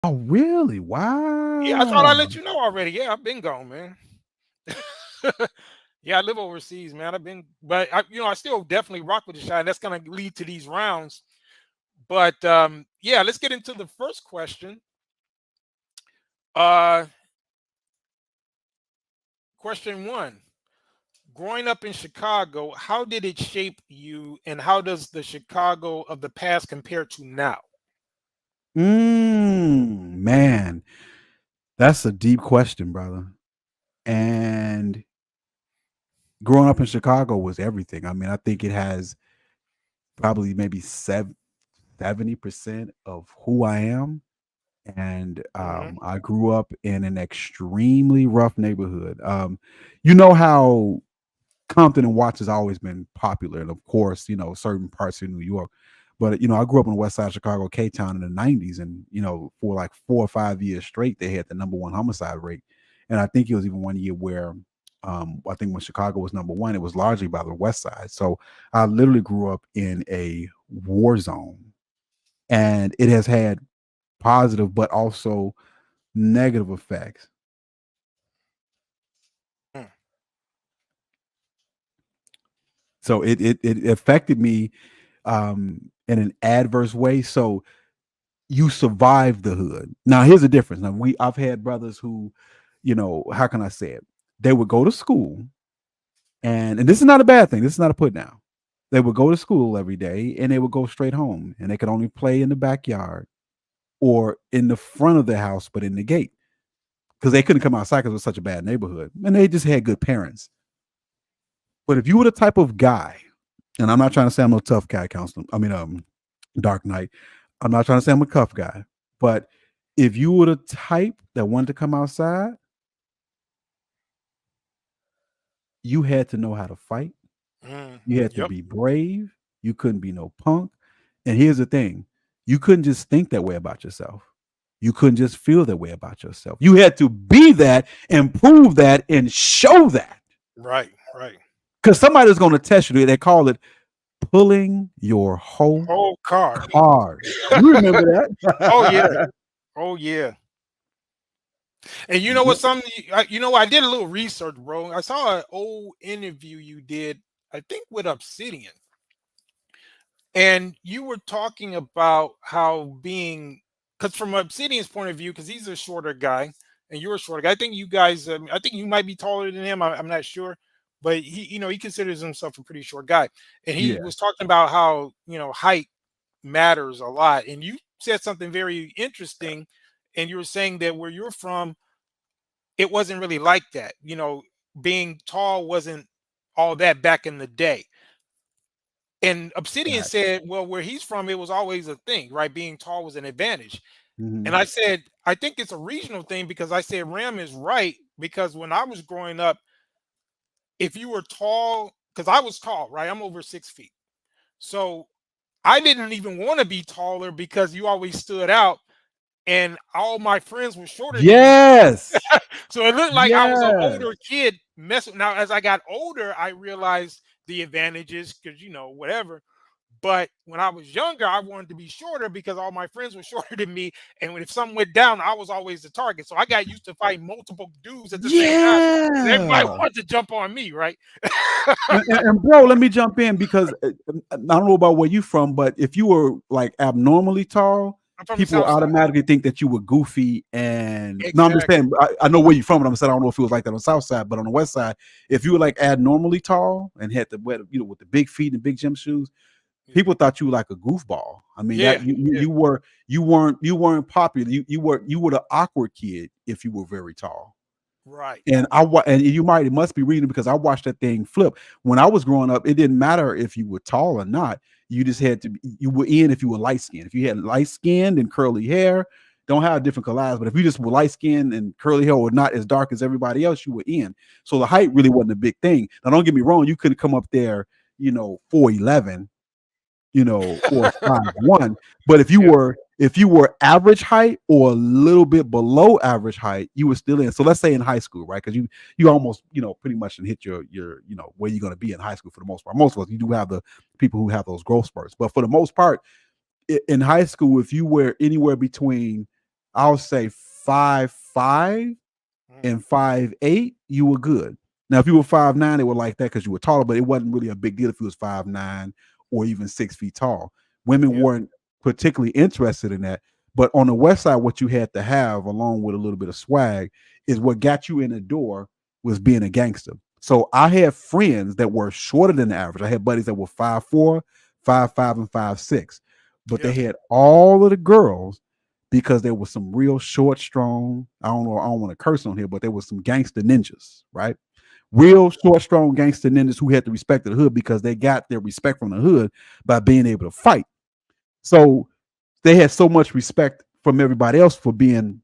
Oh, really? Yeah, I thought I Wow. let you know already. Yeah, I've been gone, man. Yeah, I live overseas, man. But I still definitely rock with the shot. And that's gonna lead to these rounds. But yeah, let's get into the first question. Uh, question one: growing up in Chicago, how did it shape you, and how does the Chicago of the past compare to now? Man, that's a deep question, brother. And growing up in Chicago was everything. I mean, I think it has probably maybe 70% of who I am. And Hmm. I grew up in an extremely rough neighborhood. You know how Compton and Watts has always been popular, and of course, certain parts of New York. But I grew up in the West Side of Chicago, K Town, in the '90s, and for like 4 or 5 years straight, they had the number one homicide rate. And I think it was even one year where, I think when Chicago was number one, it was largely by the West Side. So I literally grew up in a war zone, and it has had positive, but also negative effects. So it affected me in an adverse way. So you survive the hood. Now here's the difference. Now I've had brothers who, how can I say it? They would go to school, and this is not a bad thing. This is not a put down. They would go to school every day and they would go straight home, and they could only play in the backyard or in the front of the house, but in the gate, because they couldn't come outside because it was such a bad neighborhood, and they just had good parents. But if you were the type of guy, and I'm not trying to say I'm no tough guy, counselor. I mean, Dark Knight. I'm not trying to say I'm a cuff guy, but if you were the type that wanted to come outside, you had to know how to fight. You had to Yep. be brave. You couldn't be no punk. And here's the thing: you couldn't just think that way about yourself. You couldn't just feel that way about yourself. You had to be that and prove that and show that. Right. Right. Because somebody's going to test you. They call it pulling your whole Whole card. card. You remember Oh yeah. that? Oh yeah. And you know what? I did a little research, bro. I saw an old interview you did, I think, with Obsidian, and you were talking about how being, because from Obsidian's point of view, because he's a shorter guy and you're a shorter guy. I think you guys, I think you might be taller than him. I'm not sure, but he considers himself a pretty short guy, and he Yeah. was talking about how height matters a lot, and you said something very interesting, and you were saying that where you're from it wasn't really like that. Being tall wasn't all that back in the day. And Obsidian Right. said, well, where he's from, it was always a thing, right? Being tall was an advantage. And Mhm. I said, I think it's a regional thing because I said Ram is right because when I was growing up, if you were tall, because I was tall, right? I'm over 6 feet. So I didn't even want to be taller because you always stood out and all my friends were shorter than me. Yes. So it looked like I was an Yes. older kid messing. Now, as I got older, I realized the advantages because whatever. But when I was younger, I wanted to be shorter because all my friends were shorter than me. And if something went down, I was always the target. So I got used to fighting multiple dudes at the same time because everybody Yeah. wanted to jump on me, right? And bro, let me jump in because I don't know about where you from, but if you were like abnormally tall, I'm from the people South Side. automatically think that you were goofy. And no, I'm just Exactly. saying, I know where you're from, and I'm saying I don't know if it was like that on the South Side, but on the West Side, if you were like abnormally tall and had the with the big feet and big gym shoes, Yeah. people thought you were like a goofball. I mean, that Yeah. you you, Yeah. you weren't popular. You were the awkward kid if you were very tall. Right. And it must be reading because I watched that thing flip. When I was growing up, it didn't matter if you were tall or not. You just had to you were in if you were light skinned. If you had light skinned and curly hair, don't have different colors, but if you just were light skinned and curly hair or not as dark as everybody else, you were in. So the height really wasn't a big thing. Now don't get me wrong, you couldn't come up there, 4'11", or 5'1". But if you Yeah. were average height or a little bit below average height, you were still in. So let's say in high school, right? Because you almost, pretty much can hit your where you're gonna be in high school for the most part. Most of us, you do have the people who have those growth spurts. But for the most part, in high school, if you were anywhere between I'll say 5'5" Mm, and 5'8", you were good. Now, if you were 5'9", they were like that because you were taller, but it wasn't really a big deal if you was 5'9" or even 6 feet tall. Women yeah. weren't particularly interested in that. But on the west side, what you had to have, along with a little bit of swag, is what got you in the door was being a gangster. So I had friends that were shorter than the average. I had buddies that were 5'4", 5'5", and 5'6", but they Yeah. had all of the girls because there was some real short, strong. I don't know. I don't want to curse on here, but there was some gangster ninjas, right? Mm, Real short, strong gangster ninjas who had the respect of the hood because they got their respect from the hood by being able to fight. So they had so much respect from everybody else for being,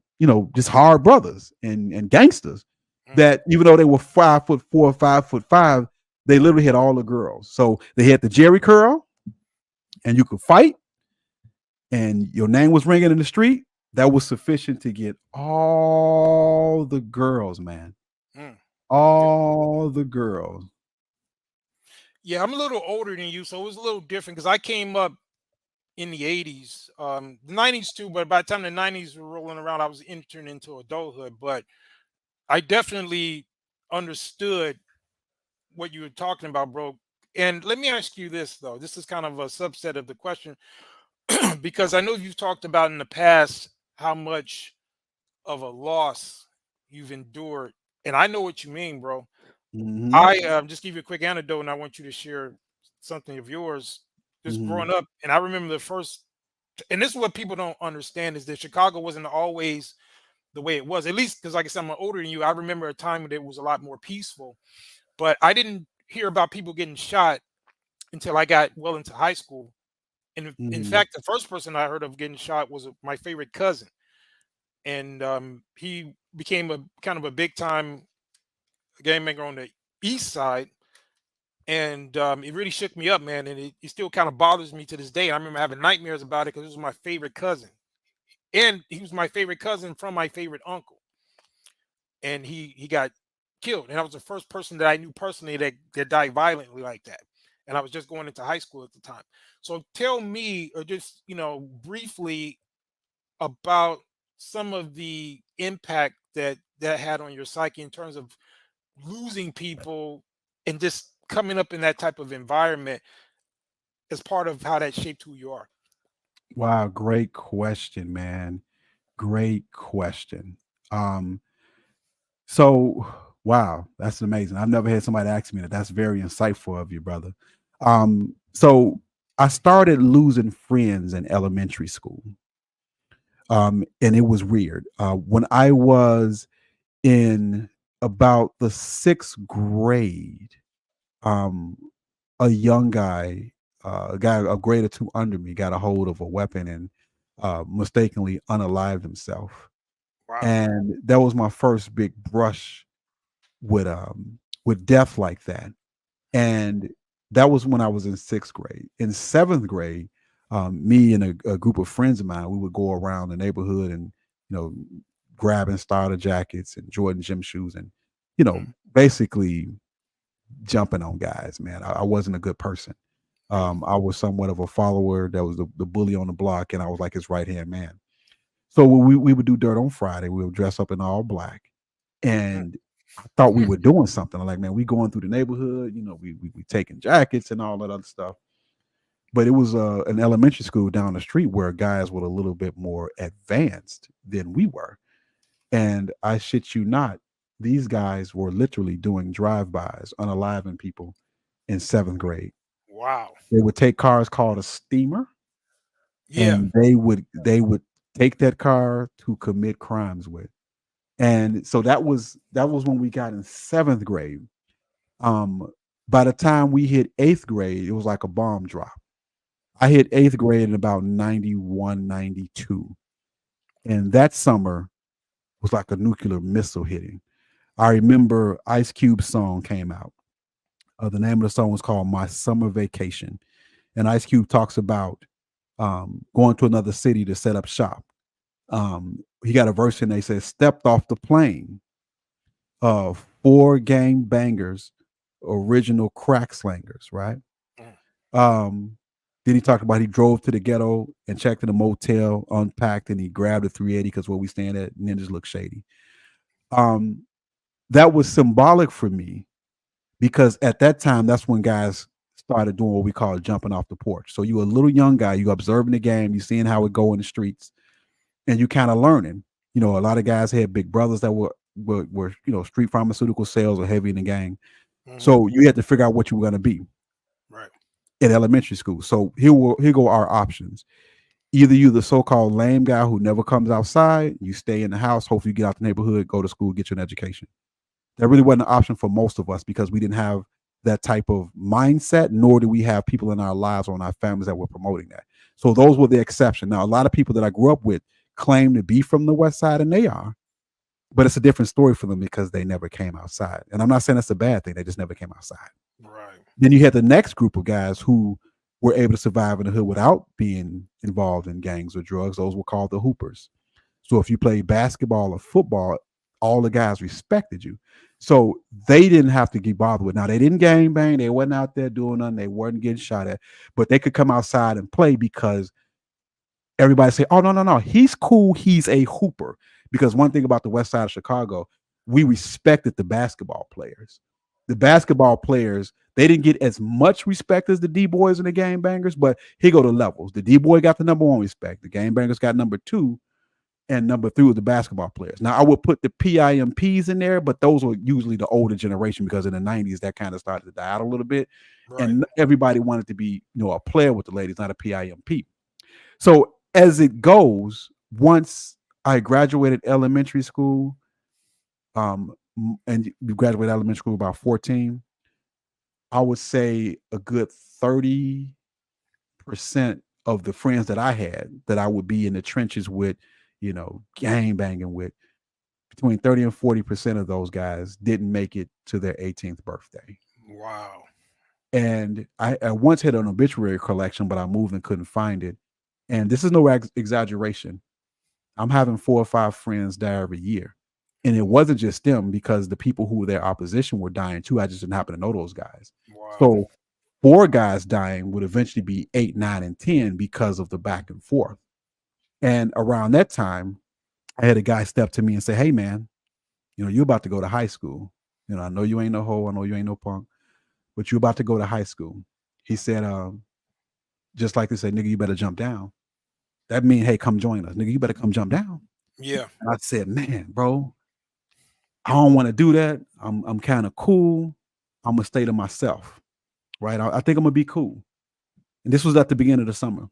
just hard brothers and gangsters mm, that even though they were 5'4", 5'5", they literally had all the girls. So they had the Jerry curl, and you could fight, and your name was ringing in the street. That was sufficient to get all the girls, man. mm. Yeah. All the girls. Yeah, I'm a little older than you, so it was a little different because I came up in the 80s, the 90s too, but by the time the 90s were rolling around, I was entering into adulthood. But I definitely understood what you were talking about, bro. And let me ask you this, though. This is kind of a subset of the question because I know you've talked about in the past how much of a loss you've endured. And I know what you mean, bro. Hmm. I just give you a quick anecdote, and I want you to share something of yours. Just Hmm. growing up, and I remember the first, and this is what people don't understand is that Chicago wasn't always the way it was. At least because, like I said, I'm older than you. I remember a time when it was a lot more peaceful, but I didn't hear about people getting shot until I got well into high school. And in Hmm. fact, the first person I heard of getting shot was my favorite cousin, and he became a kind of a big time game maker on the east side. And it really shook me up, man. And it still kind of bothers me to this day. I remember having nightmares about it because it was my favorite cousin, and he was my favorite cousin from my favorite uncle. And he got killed, and I was the first person that I knew personally that died violently like that. And I was just going into high school at the time. So tell me, or just briefly about some of the impact that had on your psyche in terms of losing people and just coming up in that type of environment as part of how that shaped who you are. Wow, great question, man. Great question. Um, so wow, that's amazing. I've never had somebody ask me that. That's very insightful of you, brother. So I started losing friends in elementary school. And it was weird. When I was in about the sixth grade, um, a young guy, a guy a grade or two under me, got a hold of a weapon and mistakenly unalived himself. Wow. And that was my first big brush with death like that. And that was when I was in sixth grade. In seventh grade, me and a group of friends of mine, we would go around the neighborhood and you know grabbing starter jackets and Jordan gym shoes and Mm, basically jumping on guys. Man, I wasn't a good person. really? I was somewhat of a follower. That was the bully on the block, and I was like his right hand man. So we would do dirt on Friday. We would dress up in all black, Mm, and I thought we were doing something. I'm like, man, we going through the neighborhood. We taking jackets and all that other stuff. But it was an elementary school down the street where guys were a little bit more advanced than we were. And I shit you not, these guys were literally doing drive-bys, unaliving people in seventh grade. wow. They would take cars called a steamer, Yeah. and they would take that car to commit crimes with. And so that was when we got in seventh grade. Um, by the time we hit eighth grade, it was like a bomb drop. I hit eighth grade in about 91, 92. And that summer was like a nuclear missile hitting. I remember Ice Cube's song came out. The name of the song was called My Summer Vacation. And Ice Cube talks about going to another city to set up shop. He got a verse in there. He says, stepped off the plane, four gang bangers, original crack slangers, right? Mm, Um, Then he talked about he drove to the ghetto and checked in a motel, unpacked, and he grabbed a 380 because where we stand at ninjas look shady. Um, that was symbolic for me because at that time, that's when guys started doing what we call jumping off the porch. So you a little young guy, you observing the game, you seeing how it go in the streets, and you kind of learning. You know, a lot of guys had big brothers that were street pharmaceutical sales or heavy in the gang. Hmm. So you had to figure out what you were going to be Right. in elementary school. So here go our options. Either you the so-called lame guy who never comes outside, you stay in the house, hopefully you get out the neighborhood, go to school, get you an education. That really wasn't an option for most of us because we didn't have that type of mindset, nor do we have people in our lives or in our families that were promoting that. So those were the exception. Now, a lot of people that I grew up with claim to be from the West Side, and they are, but it's a different story for them because they never came outside. And I'm not saying that's a bad thing; they just never came outside. Right. Then you had the next group of guys who were able to survive in the hood without being involved in gangs or drugs. Those were called the hoopers. So if you played basketball or football, all the guys respected you. So they didn't have to get bothered with. Now they didn't gang bang. They wasn't out there doing nothing. They weren't getting shot at, but they could come outside and play because everybody say, "Oh no, he's cool. He's a hooper." Because one thing about the West Side of Chicago, we respected the basketball players. The basketball players they didn't get as much respect as the D boys and the game bangers, but here go the levels. The D boy got the number one respect. The game bangers got number two, and number three was the basketball players. Now I would put the PIMPs in there, but those were usually the older generation because in the 90s that kind of started to die out a little bit. Right. And everybody wanted to be, a player with the ladies, not a PIMP. So as it goes, once I graduated elementary school, and you graduated elementary school about 14, I would say a good 30% of the friends that I had that I would be in the trenches with, gang banging with, between 30 and 40% of those guys didn't make it to their 18th birthday. Wow. And I once had an obituary collection, but I moved and couldn't find it. And this is no exaggeration. I'm having 4 or 5 friends die every year. And it wasn't just them because the people who were their opposition were dying too. I just didn't happen to know those guys. Wow. So 4 guys dying would eventually be 8, 9, and 10 because of the back and forth. And around that time, I had a guy step to me and say, "Hey man, you're about to go to high school. I know you ain't no hoe, I know you ain't no punk, but you're about to go to high school." He said, just like they say, "Nigga, you better jump down." That mean, hey, come join us. Nigga, you better come jump down. Yeah. And I said, "Man, bro, I don't want to do that. I'm kind of cool. I'm gonna stay to myself. Right? I think I'm gonna be cool." And this was at the beginning of the summer.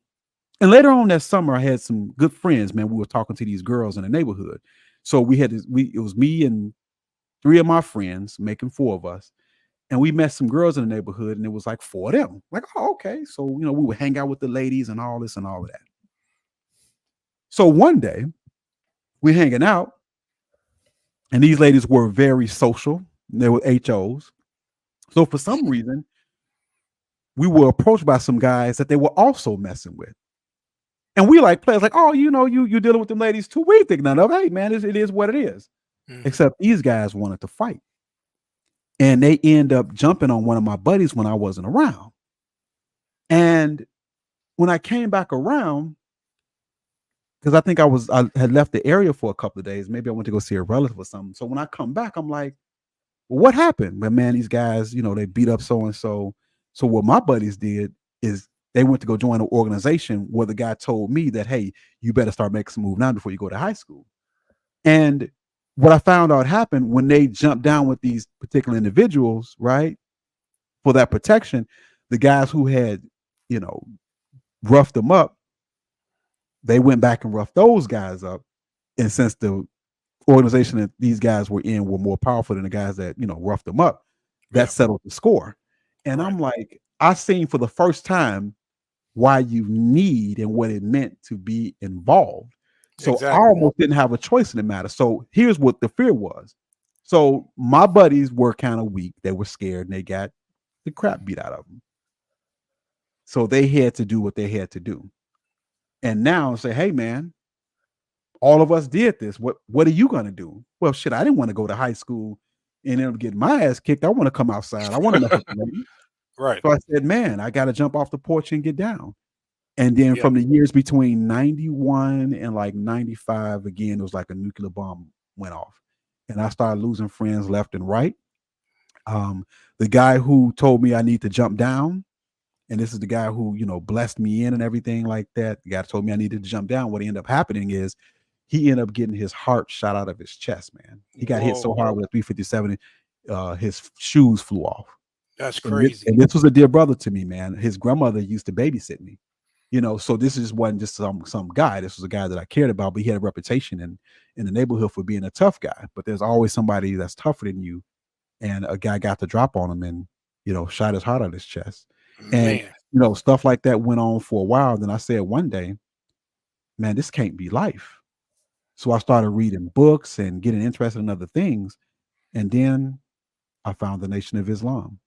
And later on that summer, I had some good friends, man. We were talking to these girls in the neighborhood. So we had this, it was me and 3 of my friends, making 4 of us. And we met some girls in the neighborhood, and it was like 4 of them. Like, oh, okay. So, we would hang out with the ladies and all this and all of that. So one day we're hanging out, and these ladies were very social. They were HOs. So for some reason, we were approached by some guys that they were also messing with. And we like players like, "Oh, you dealing with them ladies too." We think none of it. Hey, man, it is what it is. Mhm. Except these guys wanted to fight. And they end up jumping on one of my buddies when I wasn't around. And when I came back around, because I think I had left the area for a couple of days. Maybe I went to go see a relative or something. So when I come back, I'm like, "Well, what happened?" But man, these guys, they beat up so and so. So what my buddies did is they went to go join an organization where the guy told me that, "Hey, you better start making some move now before you go to high school." And what I found out happened when they jumped down with these particular individuals, right? For that protection, the guys who had, you know, roughed them up, they went back and roughed those guys up. And since the organization that these guys were in were more powerful than the guys that, roughed them up, that Yeah. settled the score. And Right. I'm like, I seen for the first time why you need and what it meant to be involved. So I Exactly. almost didn't have a choice in the matter. So here's what the fear was. So my buddies were kind of weak. They were scared and they got the crap beat out of them. So they had to do what they had to do. And now say, "Hey man, all of us did this. What are you gonna do?" Well, shit, I didn't want to go to high school and end up getting my ass kicked. I want to come outside. I want to mess with the ladies. Right. So I said, "Man, I got to jump off the porch and get down." And then Yeah. from the years between 91 and like 95, again, it was like a nuclear bomb went off. And I started losing friends left and right. Um, the guy who told me I need to jump down, and this is the guy who, blessed me in and everything like that. The guy told me I needed to jump down. What ended up happening is he ended up getting his heart shot out of his chest, man. He got hit so Whoa. hard with a 357, his shoes flew off. That's And this, crazy. and this was a dear brother to me, man. His grandmother used to babysit me. So this just wasn't just some guy. This was a guy that I cared about, but he had a reputation in the neighborhood for being a tough guy. But there's always somebody that's tougher than you, and a guy got the drop on him and shot his heart out of his chest. And Man. stuff like that went on for a while. Then I said one day, man, this can't be life. So I started reading books and getting interested in other things. And then I found the Nation of Islam.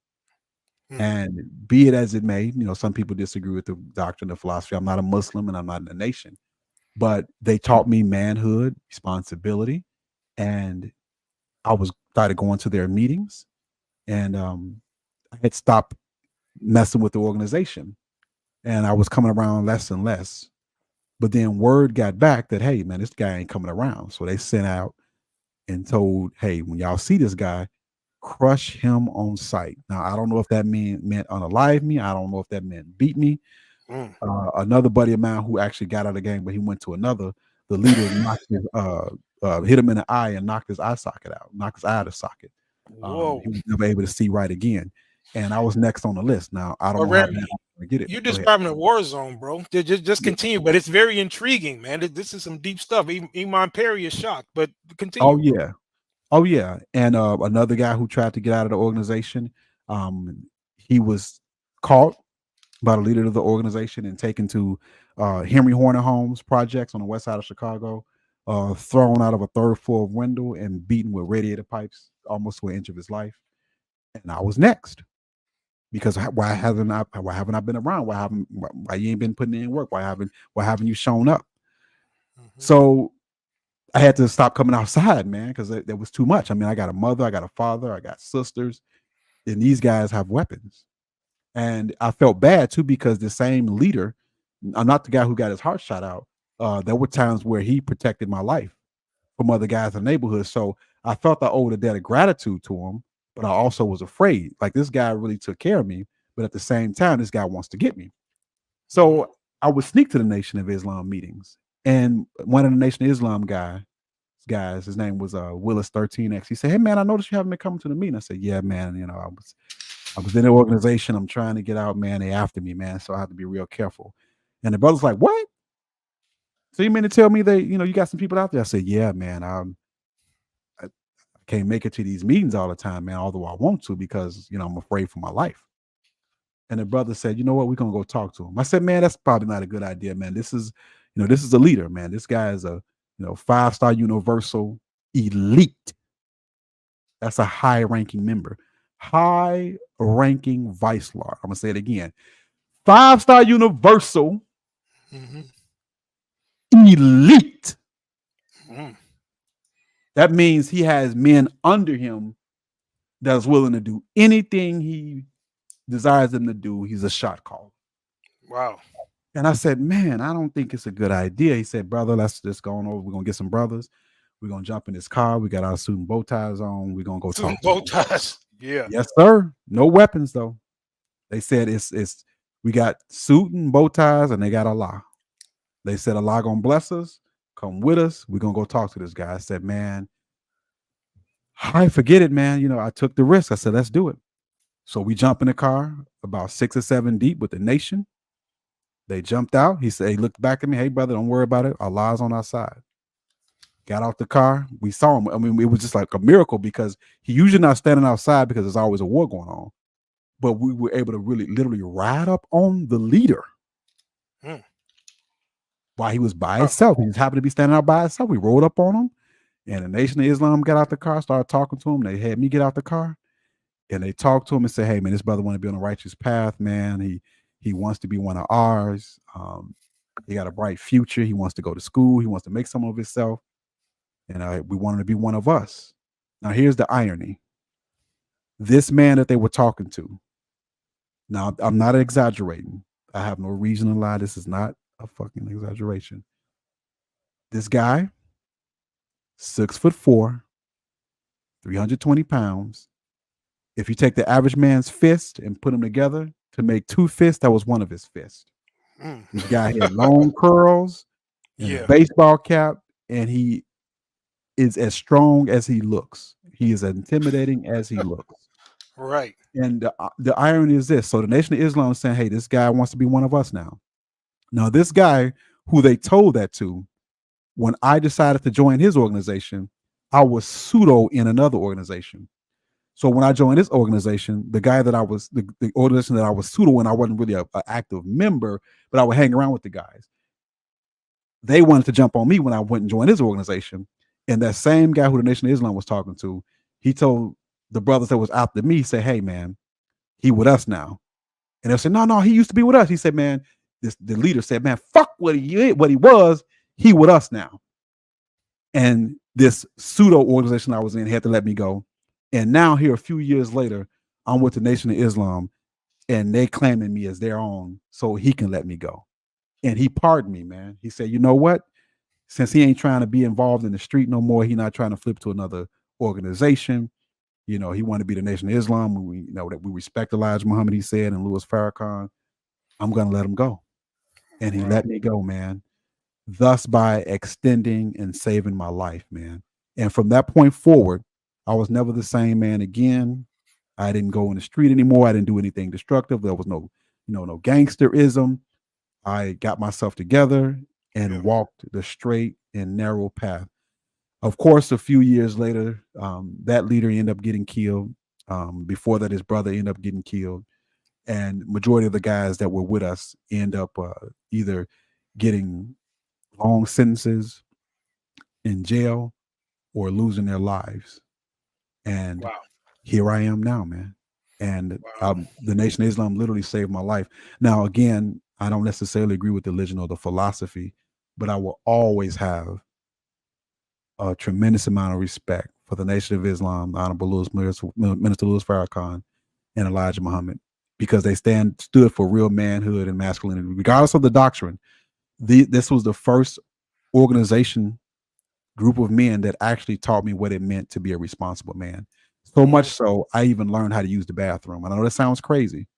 Mm. And be it as it may, some people disagree with the doctrine of philosophy. I'm not a Muslim and I'm not in the nation, but they taught me manhood, responsibility, and I was started going to their meetings, and I had stopped messing with the organization, and I was coming around less and less. But then word got back that, hey, man, this guy ain't coming around. So they sent out and told, hey, when y'all see this guy, crush him on sight. Now, I don't know if that meant unalive me. I don't know if that meant beat me. Mm. Another buddy of mine who actually got out of the game, but he went to another. The leader hit him in the eye and knocked his eye socket out, knocked his eye out of socket. Whoa. He was never able to see right again. And I was next on the list. Now, I don't Well, know how Ram, bad I'm gonna get it. you're Go ahead. describing a war zone, bro. Just Yeah. continue, but it's very intriguing, man. This is some deep stuff. Iman Perry is shocked, but Oh continue, bro. yeah. Oh yeah. And another guy who tried to get out of the organization, he was caught by the leader of the organization and taken to Henry Horner Homes projects on the west side of Chicago, thrown out of a third floor window and beaten with radiator pipes almost to an inch of his life. And I was next because why haven't I been around? Why you ain't been putting in work? Why haven't you shown up? Mhm. So I had to stop coming outside, man, because there was too much. I mean, I got a mother, I got a father, I got sisters, and these guys have weapons. And I felt bad too because the same leader, I'm not the guy who got his heart shot out. There were times where he protected my life from other guys in the neighborhood. So I felt I owed a debt of gratitude to him, but I also was afraid. Like this guy really took care of me, but at the same time, this guy wants to get me. Mhm. So I would sneak to the Nation of Islam meetings. And one of the Nation of Islam guys, his name was Willis 13X. He said, hey man, I noticed you haven't been coming to the meeting. I said, yeah, man, I was in the organization. I'm trying to get out, man. They after me, man. So I have to be real careful. And the brother's like, what? So you mean to tell me that, you got some people out there? I said, yeah, man. I can't make it to these meetings all the time, man, although I want to because, I'm afraid for my life. And the brother said, you know what? We're going to go talk to him. I said, man, that's probably not a good idea, man. This is a leader, man. This guy is a, 5-star universal elite. That's a high ranking member, high ranking vice lord. I'm going to say it again. 5-star universal Mhm. elite. Mm. That means he has men under him that's willing to do anything he desires them to do. He's a shot caller. Wow. And I said, man, I don't think it's a good idea. He said, brother, let's just go on over. We're going to get some brothers. We're going to jump in this car. We got our suit and bow ties on. We're going to go Suit talk to bow him. ties. Yeah. Yes, sir. No weapons, though. They said we got suit and bow ties and they got Allah. They said Allah gonna bless us. Come with us. We're gonna go talk to this guy. I said, man, I forget it, man. I took the risk. I said, let's do it. So we jump in the car about 6 or 7 deep with the nation. They jumped out. He said, he looked back at me. Hey, brother, don't worry about it. Allah's on our side. Got out the car. We saw him. I mean, it was just like a miracle because he usually not standing outside because there's always a war going on. But we were able to really literally ride up on the leader Mm. while he was by Wow. himself. He just happened to be standing out by himself. We rolled up on him. And the Nation of Islam got out the car, started talking to him. They had me get out the car, and they talked to him and said, "Hey, man, this brother want to be on the righteous path, man. He wants to be one of ours. He got a bright future. He wants to go to school. He wants to make something of himself, and we want him to be one of us." Now, here's the irony: this man that they were talking to. Now, I'm not exaggerating. I have no reason to lie. This is not a fucking exaggeration. This guy, 6'4", 320 pounds. If you take the average man's fist and put them together to make two fists, that was one of his fists. Mm. This guy had long curls and a Yeah. baseball cap, and he is as strong as he looks. He is as intimidating as he looks. Right. And the irony is this: so the Nation of Islam is saying, "Hey, this guy wants to be one of us now." Now, this guy who they told that to, when I decided to join his organization, I was pseudo in another organization. So when I joined this organization, the guy that I was the organization that I was pseudo in, I wasn't really a active member, but I would hang around with the guys. They wanted to jump on me when I went and joined his organization. And that same guy who the Nation of Islam was talking to, he told the brothers that was after me, say, "Hey man, he with us now." And they said, "No, no, he used to be with us." He said, "Man," the leader said, "Man, fuck what he was. He with us now." And this pseudo organization I was in had to let me go. And now here, a few years later, I'm with the Nation of Islam, and they claiming me as their own, so he can let me go. And he pardoned me, man. He said, "You know what? Since he ain't trying to be involved in the street no more, he not trying to flip to another organization. You know, he wanted to be the Nation of Islam. We, you know, that we respect Elijah Muhammad," he said, and Louis Farrakhan. "I'm gonna let him go." And he Wow. let me go, man. Thus by extending and saving my life, man. And from that point forward, I was never the same man again. I didn't go in the street anymore. I didn't do anything destructive. There was no, no gangsterism. I got myself together Yeah. and walked the straight and narrow path. Of course, a few years later, that leader ended up getting killed. Before that, his brother ended up getting killed, and majority of the guys that were with us end up either getting long sentences in jail or losing their lives. And Wow. here I am now, man. And Wow. the Nation of Islam literally saved my life. Now, again, I don't necessarily agree with the religion or the philosophy, but I will always have a tremendous amount of respect for the Nation of Islam, the Honorable Minister Louis Farrakhan, and Elijah Muhammad, because they stood for real manhood and masculinity, regardless of the doctrine. This was the first organization group of men that actually taught me what it meant to be a responsible man. So much Mhm. so, I even learned how to use the bathroom. I know that sounds crazy,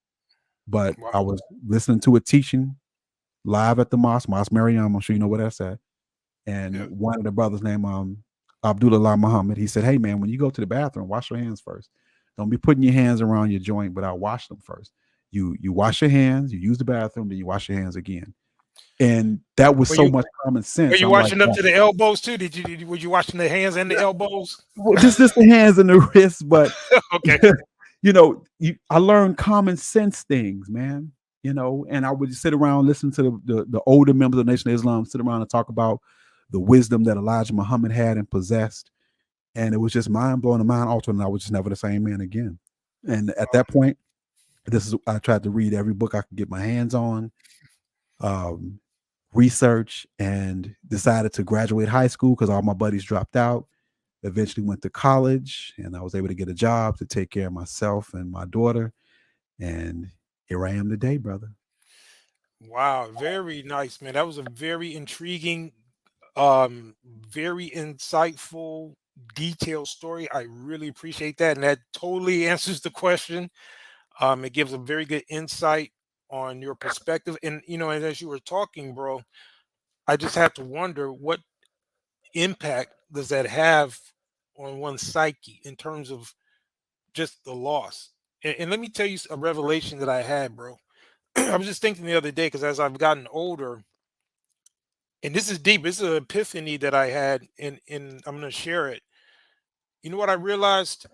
but Wow. I was listening to a teaching live at the Mosque Mariam. I'm sure you know where that's at. And Yeah. one of the brothers named Abdullah Muhammad, he said, "Hey man, when you go to the bathroom, wash your hands first. Don't be putting your hands around your joint without wash them first. You wash your hands, you use the bathroom, then you wash your hands again." And that was Were so you much common were sense. you I'm like, washing up wow. to the elbows too? Were you washing the hands and the elbows? Well, just the hands and the wrists, but Okay. I learned common sense things, man. And I would just sit around, listen to the older members of the Nation of Islam, sit around and talk about the wisdom that Elijah Muhammad had and possessed, and it was just mind blowing and mind altering. And I was just never the same man again. And at Wow. that point, I tried to read every book I could get my hands on, um, research, and decided to graduate high school because all my buddies dropped out. Eventually went to college, and I was able to get a job to take care of myself and my daughter. And here I am today, brother. Wow. Very nice, man. That was a very intriguing, very insightful, detailed story. I really appreciate that. And that totally answers the question. It gives a very good insight on your perspective. And and as you were talking, bro, I just have to wonder what impact does that have on one's psyche in terms of just the loss. And let me tell you a revelation that I had, bro. I was just thinking the other day because as I've gotten older, and this is deep, this is an epiphany that I had, and I'm gonna share it. You know what I realized?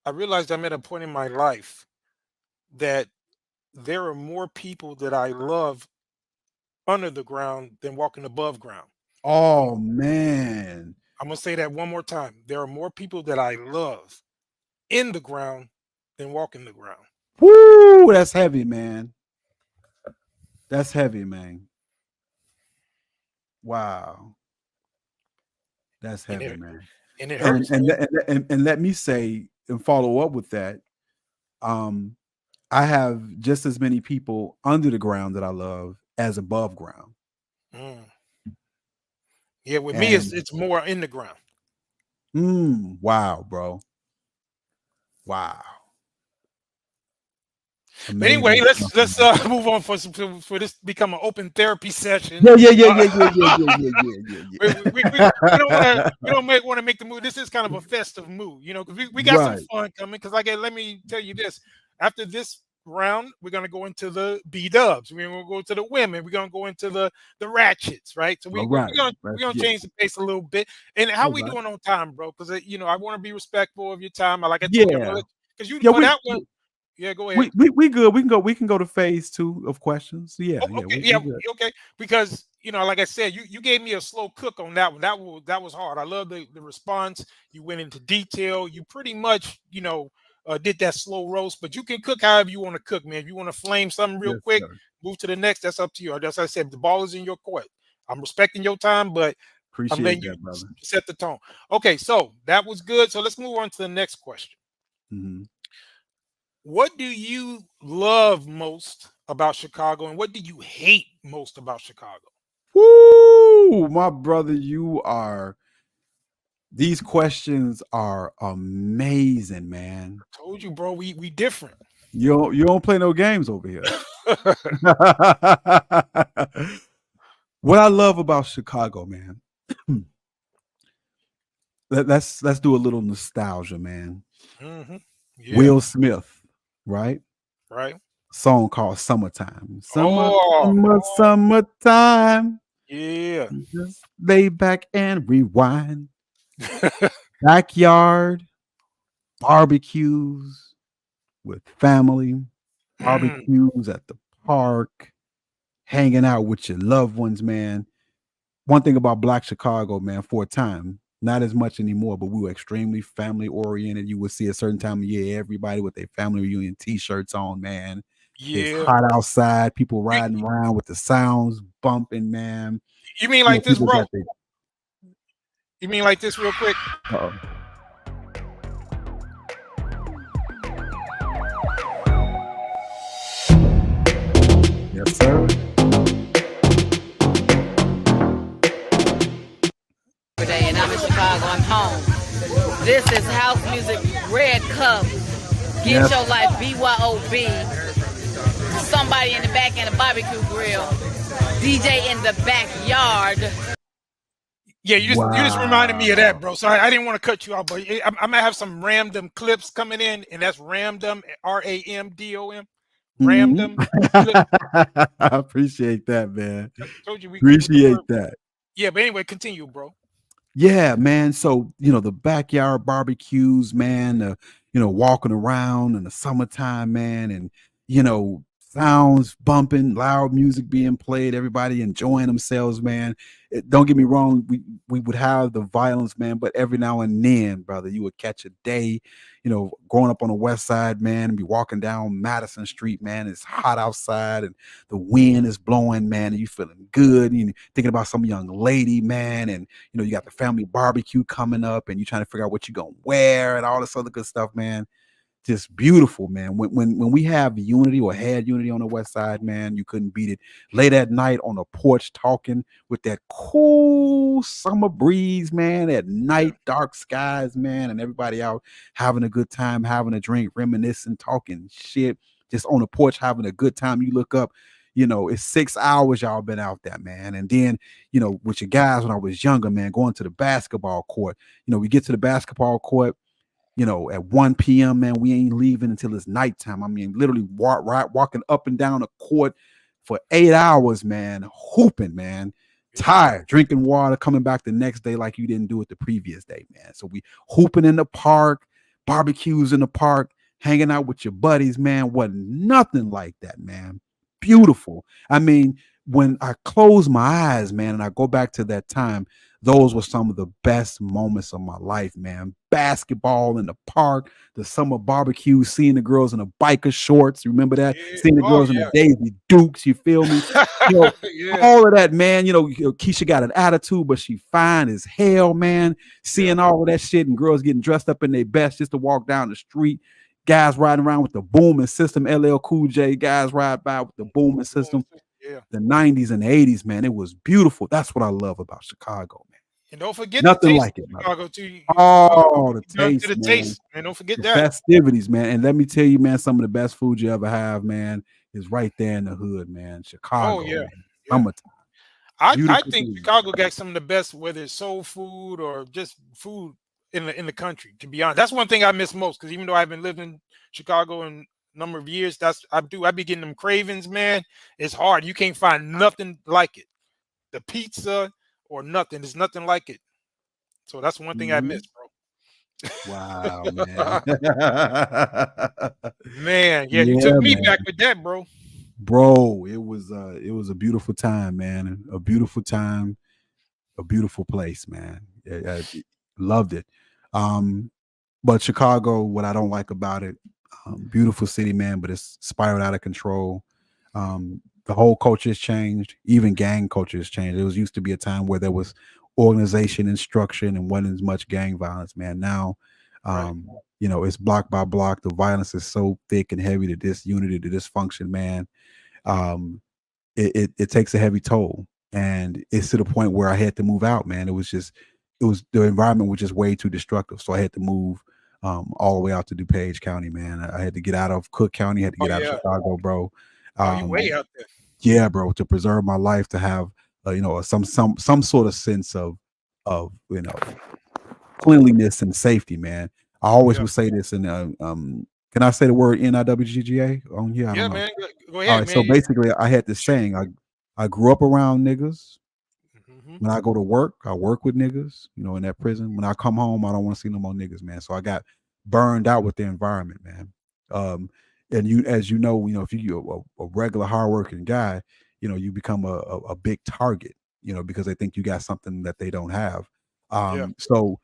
I realized I'm at a point in my life that there are more people that I love under the ground than walking above ground. I'm Oh man. I'm gonna say that one more time. There are more people that I love in the ground than walking the ground. Woo! That's heavy, man. That's heavy, man. Wow. That's And heavy, man. it And hurts, and man. and, and, and let me say and follow up with that. Um, I have just as many people under the ground that I love as above ground. Mm. Yeah, with me, And it's more in the ground. wow, bro. Wow. But anyway, Amazing stuff, let's man. move on for this to become an open therapy session. Yeah, yeah, yeah, yeah, yeah, yeah, yeah, yeah, yeah, We don't want to yeah. make the mood. This is kind of a festive mood, because we got some Right. fun coming. Because let me tell you this: after this round, we're gonna go into the B dubs. We're gonna go to the women. We're gonna go into the ratchets, right? So All we're right. gonna Let's get it. change the pace a little bit. And how All we right. doing on time, bro? Because I want to be respectful of your time. Like I told you, I'm gonna Yeah. let because you Yeah, for that one. Yeah, go ahead. we good. We can go to phase 2 of questions. Yeah, Oh, yeah, okay, we yeah, good. okay. Because like I said, you gave me a slow cook on that one. That was hard. I love the response. You went into detail. You pretty much did that slow roast. But you can cook however you want to cook, man. If you want to flame something real Yes, quick, sir. move to the next. That's up to you. As I said, the ball is in your court. I'm respecting your time, but I'm Appreciate letting you that, brother. set the tone. Okay, so that was good. So let's move on to the next question. Hmm. What do you love most about Chicago, and what do you hate most about Chicago? Woo, my brother, these questions are amazing, man. Told you, bro. We different. You don't play no games over here. What I love about Chicago, man. Let's do a little nostalgia, man. Hmm. Yeah. Will Smith, right? Right. Song called Summertime. Oh. Summertime. Yeah. Just lay back and rewind. Backyard barbecues with family, Mm, barbecues at the park, hanging out with your loved ones, man. One thing about Black Chicago, man, for a time, not as much anymore, but we were extremely family oriented. You would see a certain time of year, everybody with their family reunion t-shirts on, man. It's yeah. hot outside, people You, riding around with the sounds bumping, man. you mean like this, People bro? got their You mean like this, real quick? uh-oh. Yes, sir. Day and I'm in Chicago. I'm home. This is house music, Red Cup. Get Yes. your life, BYOB. Somebody in the back in the barbecue grill. DJ in the backyard. Yeah, you just reminded me of that, Wow. bro. So I didn't want to cut you off, but I might have some random clips coming in, and that's random, RAMDOM, Mhm. random clip. I appreciate that, man. Told you we can Appreciate work. that. Yeah, but anyway, continue, bro. Yeah, man. So, the backyard barbecues, man, walking around in the summertime, man, and, sounds bumping, loud music being played, everybody enjoying themselves, man. Don't get me wrong, we would have the violence, man, but every now and then, brother, you would catch a day, growing up on the west side, man, and be walking down Madison Street, man. It's hot outside and the wind is blowing, man, and you feeling good, and you thinking about some young lady, man, and you got the family barbecue coming up and you trying to figure out what you're gonna wear and all this other good stuff, man. Just beautiful, man. When we have unity or had unity on the west side, man, you couldn't beat it. Late at night on the porch talking with that cool summer breeze, man, at Yeah, night, dark skies, man, and everybody out having a good time, having a drink, reminiscing, talking shit, just on the porch having a good time. You look up, it's 6 hours y'all been out there, man. And then, with your guys when I was younger, man, going to the basketball court. We get to the basketball court, at 1 p.m., man, we ain't leaving until it's nighttime. I mean, literally walking up and down the court for 8 hours, man, hooping, man, yeah, tired, drinking water, coming back the next day like you didn't do it the previous day, man. So we hooping in the park, barbecues in the park, hanging out with your buddies, man. Wasn't nothing like that, man. yeah, Beautiful. I mean, when I close my eyes, man, and I go back to that time, those were some of the best moments of my life, man. Basketball in the park, the summer barbecue, seeing the girls in the biker shorts. Remember that? yeah. Seeing the Oh girls in the Daisy Dukes. You feel me? You know, yeah, yeah, all of that, man. Keisha got an attitude, but she fine as hell, man. yeah. Seeing all of that shit and girls getting dressed up in their best just to walk down the street. guys riding around with the booming system, LL Cool J, guys ride by with the booming system. Yeah. The 90s and the 80s, man, it was beautiful. That's what I love about Chicago, man. And don't forget the Nothing taste like of it, brother. Chicago too. Oh, the Done to taste, the man. taste, man. Don't forget The that. festivities, man. And let me tell you, man, some of the best food you ever have, man, is right there in the hood, man. Oh Chicago, yeah, man. yeah. Summertime. I Beautiful think food. Chicago got some of the best, whether it's soul food or just food in the country. To be honest, that's one thing I miss most. Because even though I've been living in Chicago in a number of years, I be getting them cravings, man. It's hard. You can't find nothing like it. The pizza or nothing. There's nothing like it. So that's one thing I miss, Mhm. bro. Wow, man. Man, yeah, you took Yeah, me man. back with that, bro. Bro, it was a beautiful time, man. A beautiful time, a beautiful place, man. Loved it. Um, but Chicago, what I don't like about it, beautiful city, man, but it's spiraled out of control. The whole culture has changed. Even gang culture has changed. It was used to be a time where there was organization and structure and wasn't as much gang violence, man. Now, Right. it's block by block. The violence is so thick and heavy, the disunity, the dysfunction, man. Um, it takes a heavy toll, and it's to the point where I had to move out, man. It was the environment was just way too destructive, so I had to move all the way out to DuPage County, man. I had to get out of Cook County, had to Oh get out of yeah. Chicago, bro. Oh, you um way out there. yeah, bro, to preserve my life, to have some sort of sense of cleanliness and safety, man. I always Yeah. would say this, and can I say the word NIWGGA on here? I don't Yeah, know. man. Go All ahead, right, so man. basically, I had this Shoot. saying. I grew up around niggas. Hmm. When I go to work, I work with niggas. In that prison. When I come home, I don't want to see no more niggas, man. So I got burned out with the environment, man. Um, and as if you're a regular hardworking guy, you become a big target, because they think you got something that they don't have. Yeah. So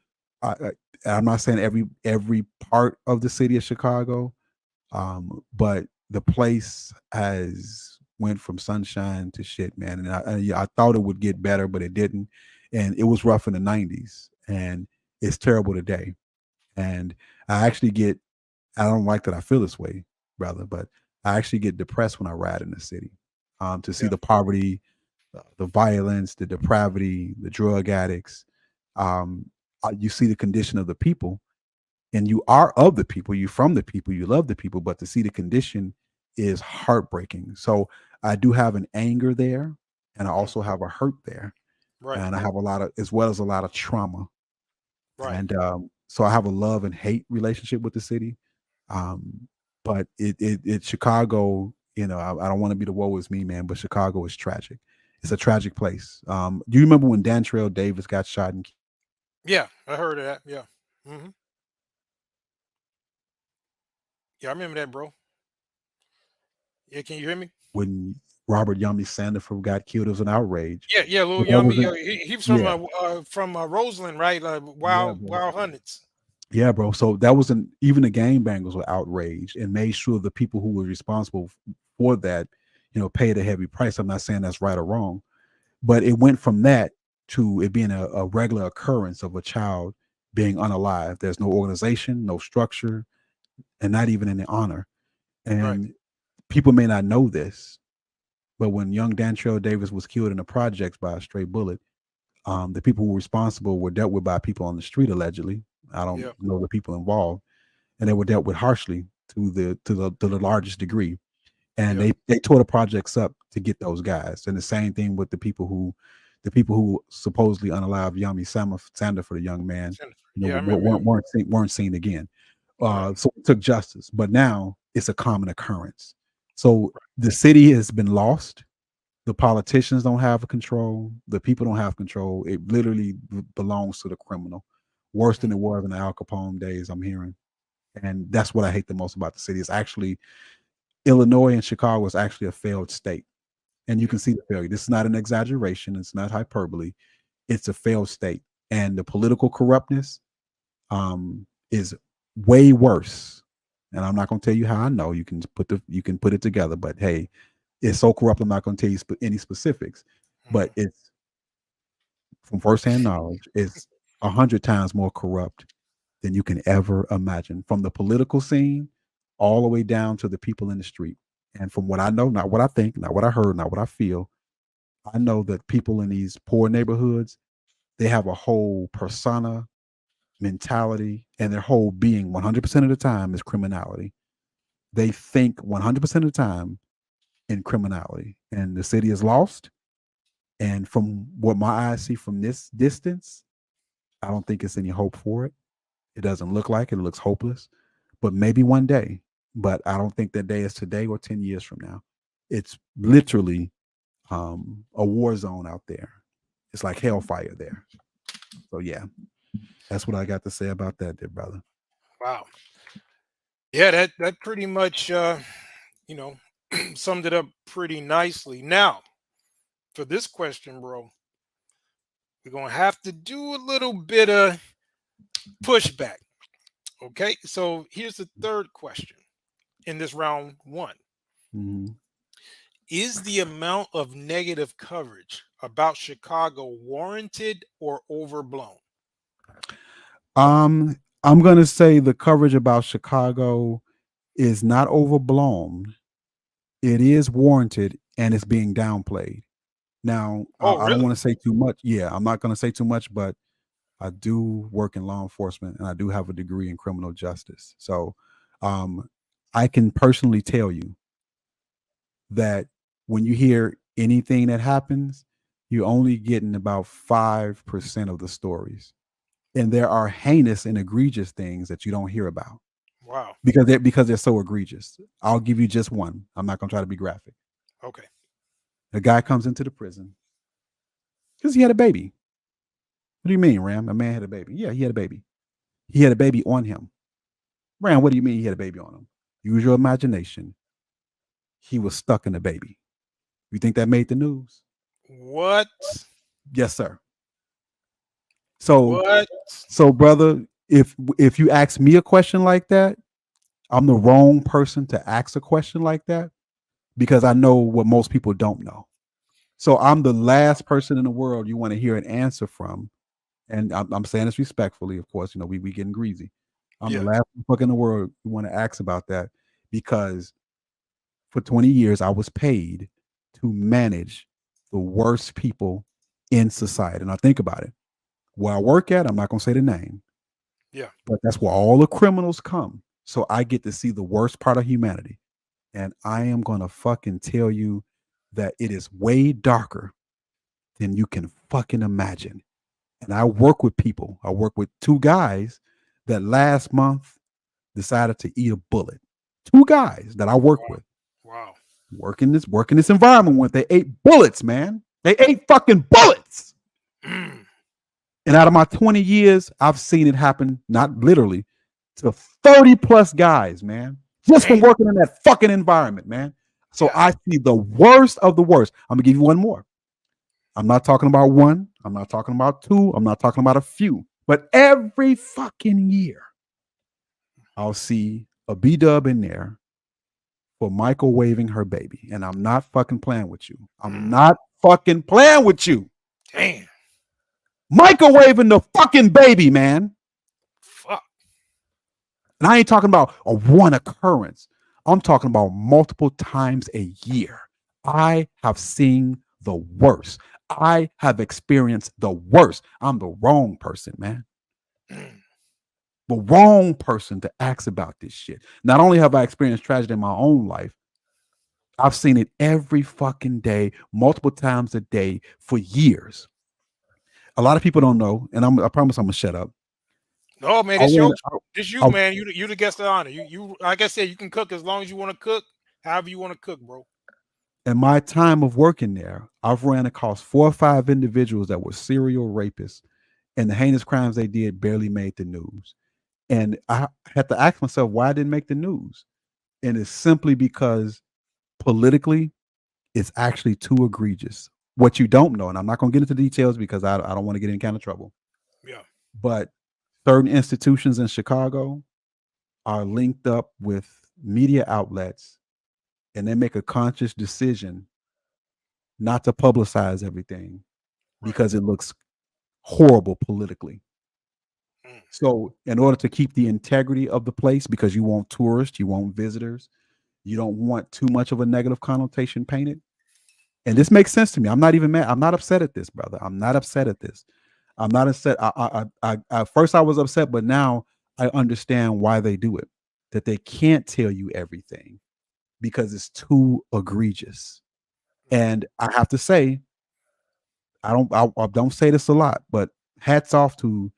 I'm not saying every part of the city of Chicago, but the place has went from sunshine to shit, man. And I thought it would get better, but it didn't. And it was rough in the '90s, and it's terrible today. And I actually I don't like that I feel this way, brother, but I actually get depressed when I ride in the city, to see Yeah. the poverty, the violence, the depravity, the drug addicts. You see the condition of the people, and you are of the people, you from the people, you love the people, but to see the condition is heartbreaking. So I do have an anger there, and I Mm. also have a hurt there, Right. and I have a lot of, as well as a lot of trauma. Right. And so I have a love and hate relationship with the city. um but it Chicago, I don't want to be the woe is me, man, but Chicago is tragic. It's a tragic place. Do you remember when Dantrell Davis got shot and Yeah. I heard of that. Yeah. Hmm. Yeah. I remember that, bro. Yeah. Can you hear me? when Robert Yummy Sandiford got killed? It was an outrage. Yeah. Yeah. Little But that Yummy. wasn't. He was Yeah, from Roseland, right? yeah, Wild bro. Wild Hundreds. Yeah, bro. So that wasn't, even the game bangers were outraged and made sure the people who were responsible for that, paid a heavy price. I'm not saying that's right or wrong, but it went from that to it being a regular occurrence of a child being unalive. There's no organization, no structure, and not even any honor. Right. And people may not know this, but when young Dantrell Davis was killed in the projects by a stray bullet, the people who were responsible were dealt with by people on the street, allegedly. I don't Yeah. know the people involved, and they were dealt with harshly to the largest degree. And Yeah. they tore the projects up to get those guys. And the same thing with the people who supposedly unalived Yami Sander for the young man, Jennifer. Yeah. I remember him. weren't seen again. Right. So it took justice, but now it's a common occurrence. So the city has been lost. The politicians don't have control. The people don't have control. It literally belongs to the criminal, worse than Mm. it was in the Al Capone days, I'm hearing. And that's what I hate the most about the city. It's actually, Illinois and Chicago is actually a failed state. And you Yeah. can see the failure. This is not an exaggeration. It's not hyperbole. It's a failed state. And the political corruptness is way worse. And I'm not going to tell you how I know. You can put it together. But hey, it's so corrupt. I'm not going to tell you any specifics. But Mhm. it's, from firsthand knowledge, it's 100 times more corrupt than you can ever imagine. From the political scene all the way down to the people in the street. And from what I know, not what I think, not what I heard, not what I feel, I know that people in these poor neighborhoods, they have a whole persona, mentality, and their whole being 100% of the time is criminality. They think 100% of the time in criminality. And the city is lost. And from what my eyes see from this distance, I don't think it's any hope for it. It doesn't look like it. It looks hopeless. But maybe one day. But I don't think that day is today or 10 years from now. It's literally a war zone out there. It's like hellfire there. So yeah, that's what I got to say about that, dear brother. Wow. Yeah, that pretty much summed it up pretty nicely. Now, for this question, bro, we're gonna have to do a little bit of pushback. Okay, so here's the third question in this round one. Mhm. Is the amount of negative coverage about Chicago warranted or overblown? I'm gonna say the coverage about Chicago is not overblown. It is warranted and it's being downplayed. Now, Oh, I don't really? want to say too much. Yeah, I'm not going to say too much, but I do work in law enforcement and I do have a degree in criminal justice. So um, I can personally tell you that when you hear anything that happens, you're only getting about 5% of the stories. And there are heinous and egregious things that you don't hear about Wow. because they're so egregious. I'll give you just one. I'm not going to try to be graphic. Okay. A guy comes into the prison because he had a baby. What do you mean, Ram? A man had a baby. Yeah, he had a baby. He had a baby on him. Ram, what do you mean he had a baby on him? Use your imagination. He was stuck in a baby. You think that made the news? What? Yes, sir. So, What? brother, if you ask me a question like that, I'm the wrong person to ask a question like that because I know what most people don't know. So I'm the last person in the world you want to hear an answer from. And I'm saying this respectfully, of course, we getting greasy. I'm the Yeah. last fuck in the world you want to ask about that because for 20 years I was paid to manage the worst people in society. And I think about it. Where I work at, I'm not gonna say the name, Yeah. but that's where all the criminals come. So I get to see the worst part of humanity. And I am gonna fucking tell you that it is way darker than you can fucking imagine. And I work with people. I work with two guys that last month decided to eat a bullet. Two guys that I work with Wow. working this environment when they ate bullets, man. They ate fucking bullets. Mm. And out of my 20 years, I've seen it happen, not literally, to 30 plus guys, man. Just from working in that fucking environment, man. So Yeah. I see the worst of the worst. I'm gonna give you one more. I'm not talking about one. I'm not talking about two. I'm not talking about a few. But every fucking year, I'll see a B-dub in there for microwaving her baby. And I'm not fucking playing with you. I'm not fucking playing with you. Damn. Microwaving the fucking baby, man. Fuck. And I ain't talking about a one occurrence. I'm talking about multiple times a year. I have seen the worst. I have experienced the worst. I'm the wrong person, man. The wrong person to ask about this shit. Not only have I experienced tragedy in my own life, I've seen it every fucking day, multiple times a day for years. A lot of people don't know, and I promise I'm gonna shut up. No, man, I it's ran, you, I, man. You the guest of honor. You like I said, you can cook as long as you want to cook, however you want to cook, bro. in my time of working there, I've ran across 4 or 5 individuals that were serial rapists, and the heinous crimes they did barely made the news. And I had to ask myself why I didn't make the news. And it's simply because politically, it's actually too egregious. What you don't know, and I'm not going to get into details because I don't want to get in kind of trouble. Yeah. But certain institutions in Chicago are linked up with media outlets, and they make a conscious decision not to publicize everything because it looks horrible politically. So in order to keep the integrity of the place, because you want tourists, you want visitors, you don't want too much of a negative connotation painted. And this makes sense to me. I'm not even mad. I'm not upset at this, brother. I'm not upset at this. I'm not upset. At first I was upset, but now I understand why they do it. That they can't tell you everything because it's too egregious. And I have to say, I don't say this a lot, but hats off to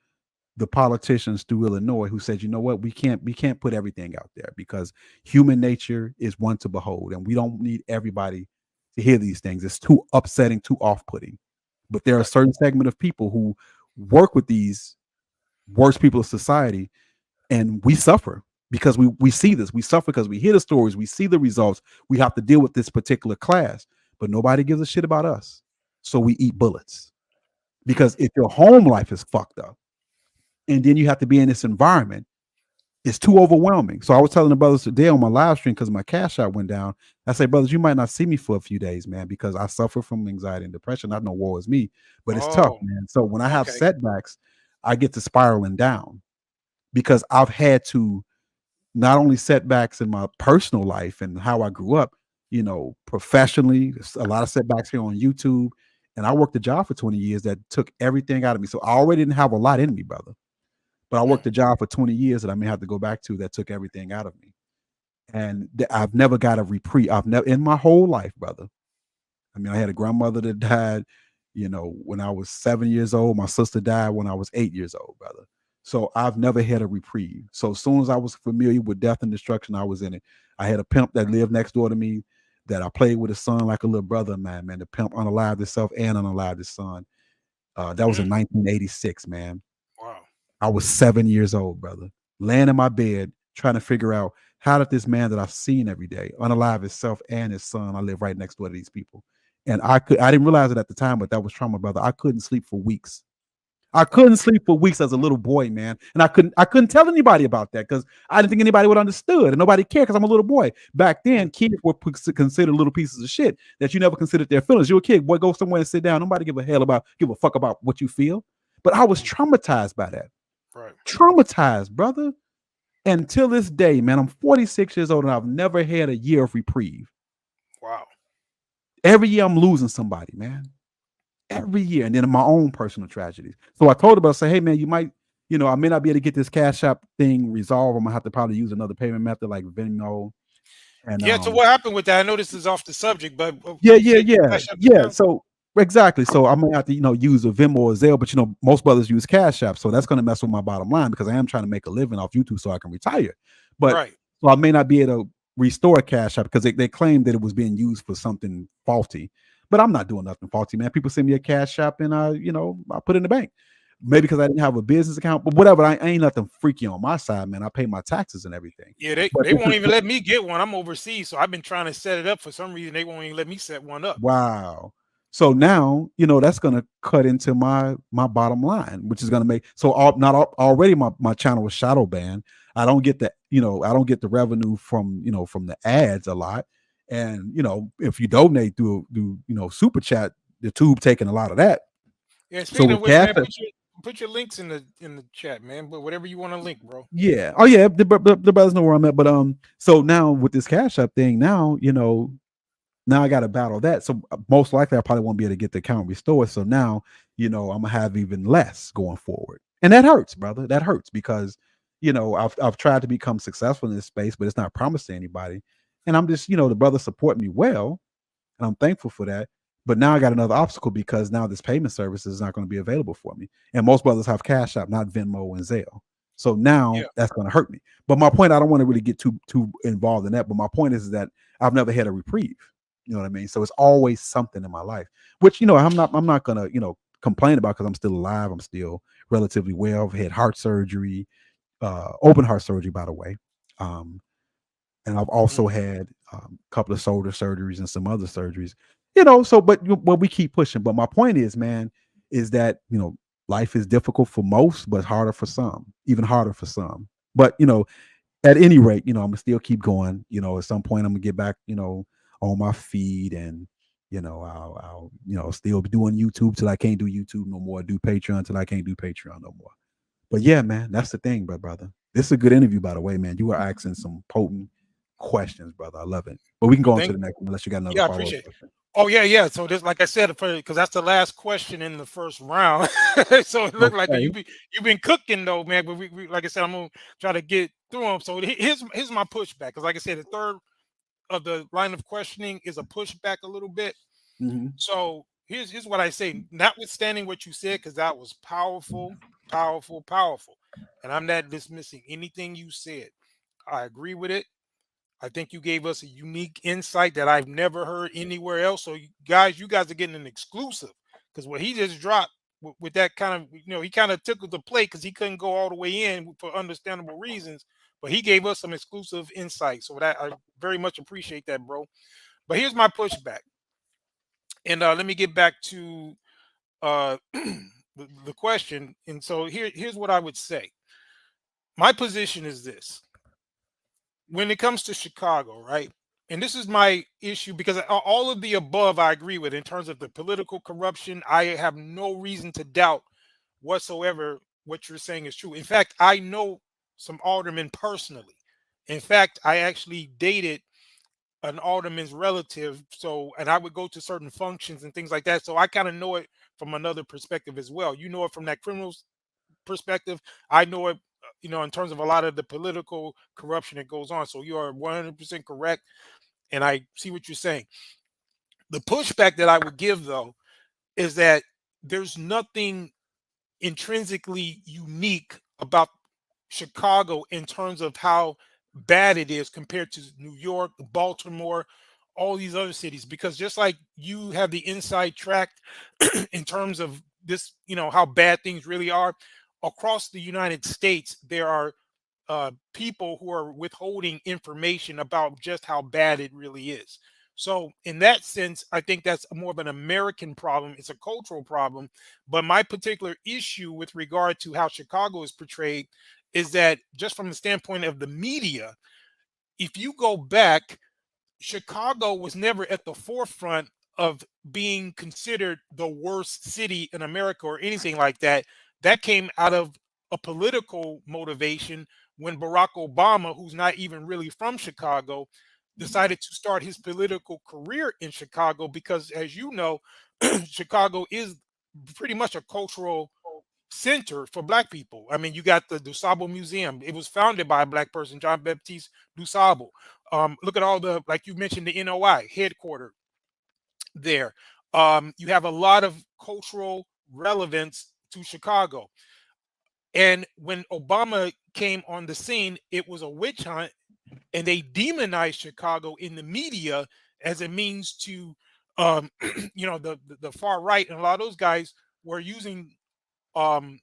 the politicians through Illinois who said, you know what, we can't put everything out there because human nature is one to behold, and we don't need everybody to hear these things. It's too upsetting, too off-putting. But there are a Right. certain segment of people who work with these worst people of society, and we suffer because we see this. We suffer because we hear the stories, we see the results. We have to deal with this particular class, but nobody gives a shit about us. So we eat bullets because if your home life is fucked up and then you have to be in this environment, it's too overwhelming. So I was telling the brothers today on my live stream because my cash out went down. I say, brothers, you might not see me for a few days, man, because I suffer from anxiety and depression. I know war is me, but it's tough, Oh, man. So when I have okay. setbacks, I get to spiraling down because I've had to not only setbacks in my personal life and how I grew up, professionally, there's a lot of setbacks here on YouTube. And I worked a job for 20 years that took everything out of me. So I already didn't have a lot in me, brother. But I Mm. worked a job for 20 years that I may have to go back to that took everything out of me. And I've never got a reprieve. I've never in my whole life, brother. I mean, I had a grandmother that died, when I was 7 years old. My sister died when I was 8 years old, brother. So I've never had a reprieve. So as soon as I was familiar with death and destruction, I was in it. I had a pimp that lived next door to me that I played with his son like a little brother of mine, man. The pimp unalived himself and unalived his son. That was in Mm. 1986, man. Wow. I was 7 years old, brother, laying in my bed trying to figure out how did this man that I've seen every day unalive himself and his son. I live right next door to these people. And I didn't realize it at the time, but that was trauma, brother. I couldn't sleep for weeks. I Wow. couldn't sleep for weeks as a little boy, man. And I couldn't tell anybody about that because I didn't think anybody would understood and nobody cared because I'm a little boy. Back then, Mm. kids were considered little pieces of shit that you never considered their feelings. You're a kid, boy, go somewhere and sit down. Nobody give a fuck about what you feel. But I was Mm. traumatized by that. Right. Traumatized, brother. Until this day, man, I'm 46 years old and I've never had a year of reprieve. Wow. Every year I'm losing somebody, man. Every year. And then my own personal tragedies. So I told about, say, hey, man, you might, I may not be able to get this Cash App thing resolved. I'm gonna have to probably use another payment method like Venmo. And Yeah. So what happened with that? I know this is off the subject, but yeah, you yeah, said yeah, Cash App is yeah. down. So exactly. So I'm gonna have to, use a Venmo or Zelle, but most brothers use Cash App. So that's gonna mess with my bottom line because I am trying to make a living off YouTube so I can retire. But Right. so I may not be able to restore Cash App because they claim that it was being used for something faulty. But I'm not doing nothing faulty, man. People send me a Cash App and I put it in the bank. Maybe because I didn't have a business account, but whatever. I ain't nothing freaky on my side, man. I pay my taxes and everything. Yeah. They But they this won't is even let me get one. I'm overseas, so I've been trying to set it up. For some reason, they won't even let me set one up. wow. So now, that's gonna cut into my bottom line, which is gonna make so not already my channel was shadow banned. I don't get the revenue from the ads a lot. And if you donate through super chat, the tube taking a lot of that. Yeah. So Speaking of with which, cash, man, put your links in the chat, man. But whatever you want to link, bro. yeah. Oh yeah, the brothers know where I'm at. But so now with this Cash App thing, now I got to battle that. So most likely I probably won't be able to get the account restored. So now, I'm gonna have even less going forward. And that hurts, brother. That hurts because, I've tried to become successful in this space, but it's not promised to anybody. And I'm just, the brothers support me well, and I'm thankful for that. But now I got another obstacle because now this payment service is not going to be available for me. And most brothers have Cash App, not Venmo and Zelle. So now Yeah. that's going to hurt me. But my point, I don't want to really get too involved in that. But my point is that I've never had a reprieve. You know what I mean? So it's always something in my life, which I'm not gonna complain about because I'm still alive. I'm still relatively well. I've had heart surgery, open heart surgery, by the way. Um, and I've also Mm. had a couple of shoulder surgeries and some other surgeries. So but we keep pushing. But my point is, man, is that life is difficult for most, but harder for some, even harder for some. But at any rate, I'm gonna still keep going. At some point, I'm gonna get back, on my feed, and I'll still be doing YouTube till I can't do YouTube no more. Do Patreon till I can't do Patreon no more. But yeah, man, that's the thing, brother. This is a good interview, by the way, man. You are asking some potent questions, brother. I love it. But we can go on to Thank the next one unless you got another Yeah, I follow-up appreciate it. question. Oh yeah, yeah. So this, like I said, because that's the last question in the first round. So it looked like Okay. you've been cooking though, man. But we like I said, I'm gonna try to get through them. So here's my pushback. Because like I said, the third of the line of questioning is a pushback a little bit. Mm-hmm. So here's what I say. Notwithstanding what you said, because that was powerful, powerful, powerful, and I'm not dismissing anything you said. I agree with it. I think you gave us a unique insight that I've never heard anywhere else. So, you guys are getting an exclusive because what he just dropped with that kind of, he kind of took the plate because he couldn't go all the way in for understandable reasons. But he gave us some exclusive insight. So that I very much appreciate that, bro. But here's my pushback, and let me get back to the question. And so here's what I would say. My position is this: when it comes to Chicago, right? And this is my issue because all of the above I agree with in terms of the political corruption. I have no reason to doubt whatsoever what you're saying is true. In fact, I know some aldermen personally. In fact, I actually dated an alderman's relative. So, and I would go to certain functions and things like that. So I kind of know it from another perspective as well. You know it from that criminal perspective. I know it, in terms of a lot of the political corruption that goes on. So you are 100% correct, and I see what you're saying. The pushback that I would give, though, is that there's nothing intrinsically unique about Chicago in terms of how bad it is compared to New York, Baltimore, all these other cities. Because just like you have the inside track in terms of this, how bad things really are across the United States, there are people who are withholding information about just how bad it really is. So, in that sense, I think that's more of an American problem. It's a cultural problem. But my particular issue with regard to how Chicago is portrayed is that just from the standpoint of the media, if you go back, Chicago was never at the forefront of being considered the worst city in America or anything like that. That came out of a political motivation when Barack Obama, who's not even really from Chicago, decided to start his political career in Chicago because, as you know, Chicago is pretty much a cultural center for black people. I mean, you got the DuSable Museum. It was founded by a black person, John Baptiste DuSable. Look at all the, like you mentioned, the NOI headquartered there. You have a lot of cultural relevance to Chicago. And when Obama came on the scene, it was a witch hunt, and they demonized Chicago in the media as a means to, the far right and a lot of those guys were using um,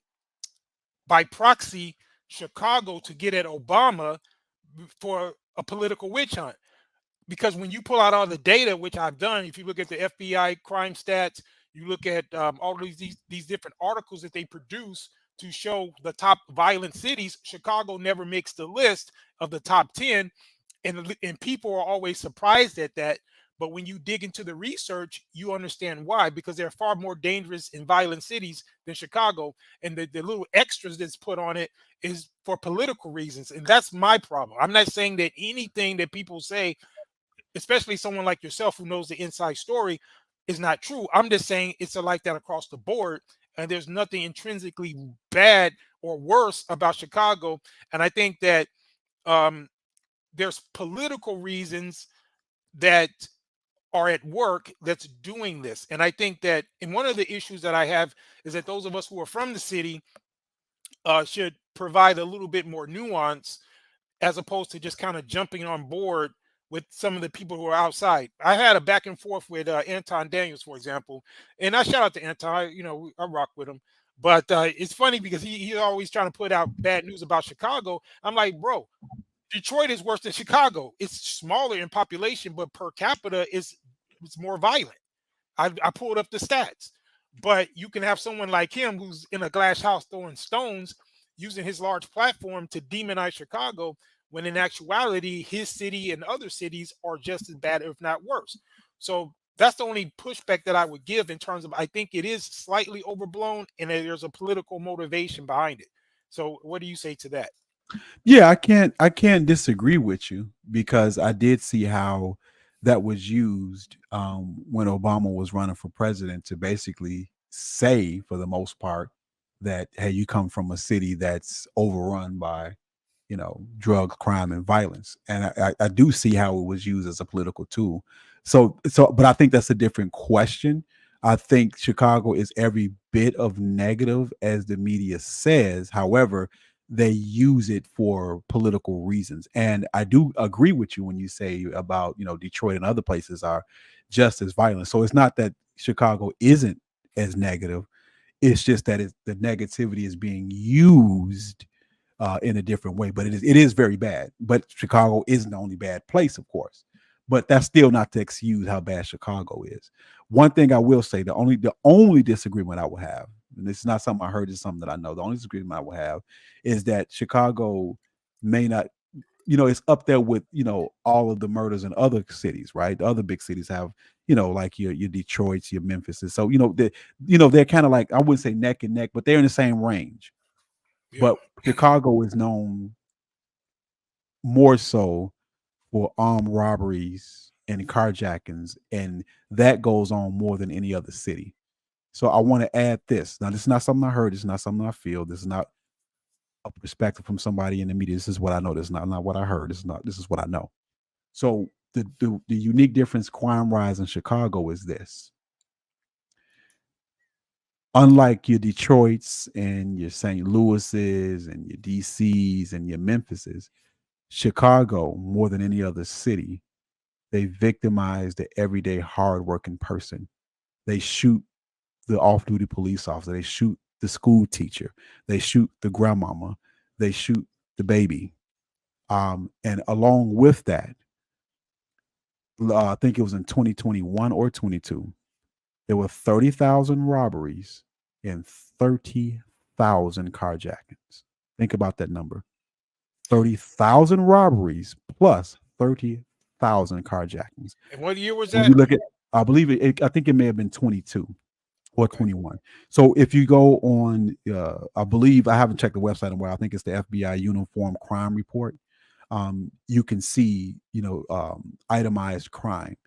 by proxy Chicago to get at Obama for a political witch hunt. Because when you pull out all the data, which I've done, if you look at the FBI crime stats, you look at all these different articles that they produce to show the top violent cities, Chicago never makes the list of the top 10, and people are always surprised at that. But when you dig into the research, you understand why, because they're far more dangerous and violent cities than Chicago. And the little extras that's put on it is for political reasons. And that's my problem. I'm not saying that anything that people say, especially someone like yourself who knows the inside story, is not true. I'm just saying it's like that across the board. And there's nothing intrinsically bad or worse about Chicago. And I think that um, there's political reasons that are at work that's doing this. And I think that, and one of the issues that I have is that those of us who are from the city should provide a little bit more nuance as opposed to just kind of jumping on board with some of the people who are outside. I had a back and forth with Anton Daniels, for example, and I shout out to Anton. I rock with him. But it's funny because he's always trying to put out bad news about Chicago. I'm like, bro, Detroit is worse than Chicago. It's smaller in population, but per capita it's more violent. I pulled up the stats, but you can have someone like him who's in a glass house throwing stones, using his large platform to demonize Chicago, when in actuality, his city and other cities are just as bad, if not worse. So that's the only pushback that I would give in terms of I think it is slightly overblown and there's a political motivation behind it. So what do you say to that? Yeah, I can't disagree with you because I did see how that was used when Obama was running for president to basically say, for the most part, that hey, you come from a city that's overrun by drugs, crime, and violence, and I do see how it was used as a political tool. But I think that's a different question. I think Chicago is every bit of negative as the media says. However, they use it for political reasons. And I do agree with you when you say about, Detroit and other places are just as violent. So it's not that Chicago isn't as negative. It's just that the negativity is being used in a different way. But it is very bad. But Chicago isn't the only bad place, of course. But that's still not to excuse how bad Chicago is. One thing I will say, the only disagreement I will have, and this is not something I heard, it's something that I know. The only disagreement I will have is that Chicago may not, it's up there with, all of the murders in other cities, right? The other big cities have, like your Detroits, your Memphises. So, they're kind of like, I wouldn't say neck and neck, but they're in the same range. Yeah. But Chicago is known more so for armed robberies and carjackings, and that goes on more than any other city. So I want to add this. Now, this is not something I heard. This is not something I feel. This is not a perspective from somebody in the media. This is what I know. This is not what I heard. This is what I know. So the unique difference crime rise in Chicago is this. Unlike your Detroits and your St. Louis's and your DC's and your Memphises, Chicago, more than any other city, they victimize the everyday hardworking person. They shoot the off-duty police officer. They shoot the school teacher. They shoot the grandmama. They shoot the baby. And along with that, I think it was in 2021 or 22, there were 30,000 robberies and 30,000 carjackings. Think about that number. 30,000 robberies plus 30,000 carjackings. And what year was When that? you look at, I believe I think it may have been 22 or 21. So if you go on, I believe, I haven't checked the website in a while. I think it's the FBI Uniform Crime Report. You can see, itemized crime.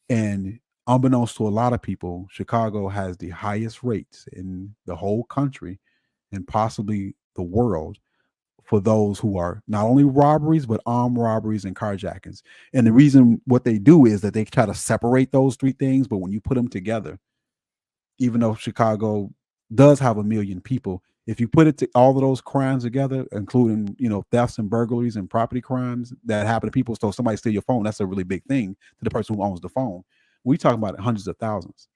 And unbeknownst to a lot of people, Chicago has the highest rates in the whole country and possibly the world for those who are not only robberies, but armed robberies and carjackings. And the reason what they do is that they try to separate those three things. But when you put them together, even though Chicago does have 1 million people, if you put all of those crimes together, including, thefts and burglaries and property crimes that happen to people, so somebody steal your phone, that's a really big thing to the person who owns the phone. We talking about hundreds of thousands.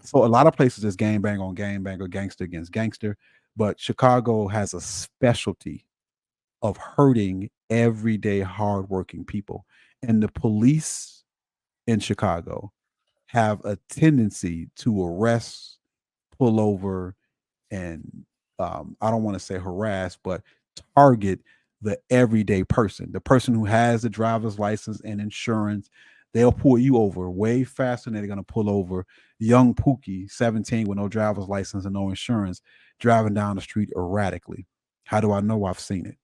So a lot of places is gang bang on gang bang or gangster against gangster, but Chicago has a specialty of hurting everyday hardworking people. And the police in Chicago have a tendency to arrest, pull over, and I don't want to say harass, but target the everyday person, the person who has the driver's license and insurance. They'll pull you over way faster than they're going to pull over young Pookie, 17, with no driver's license and no insurance, driving down the street erratically. How do I know? I've seen it.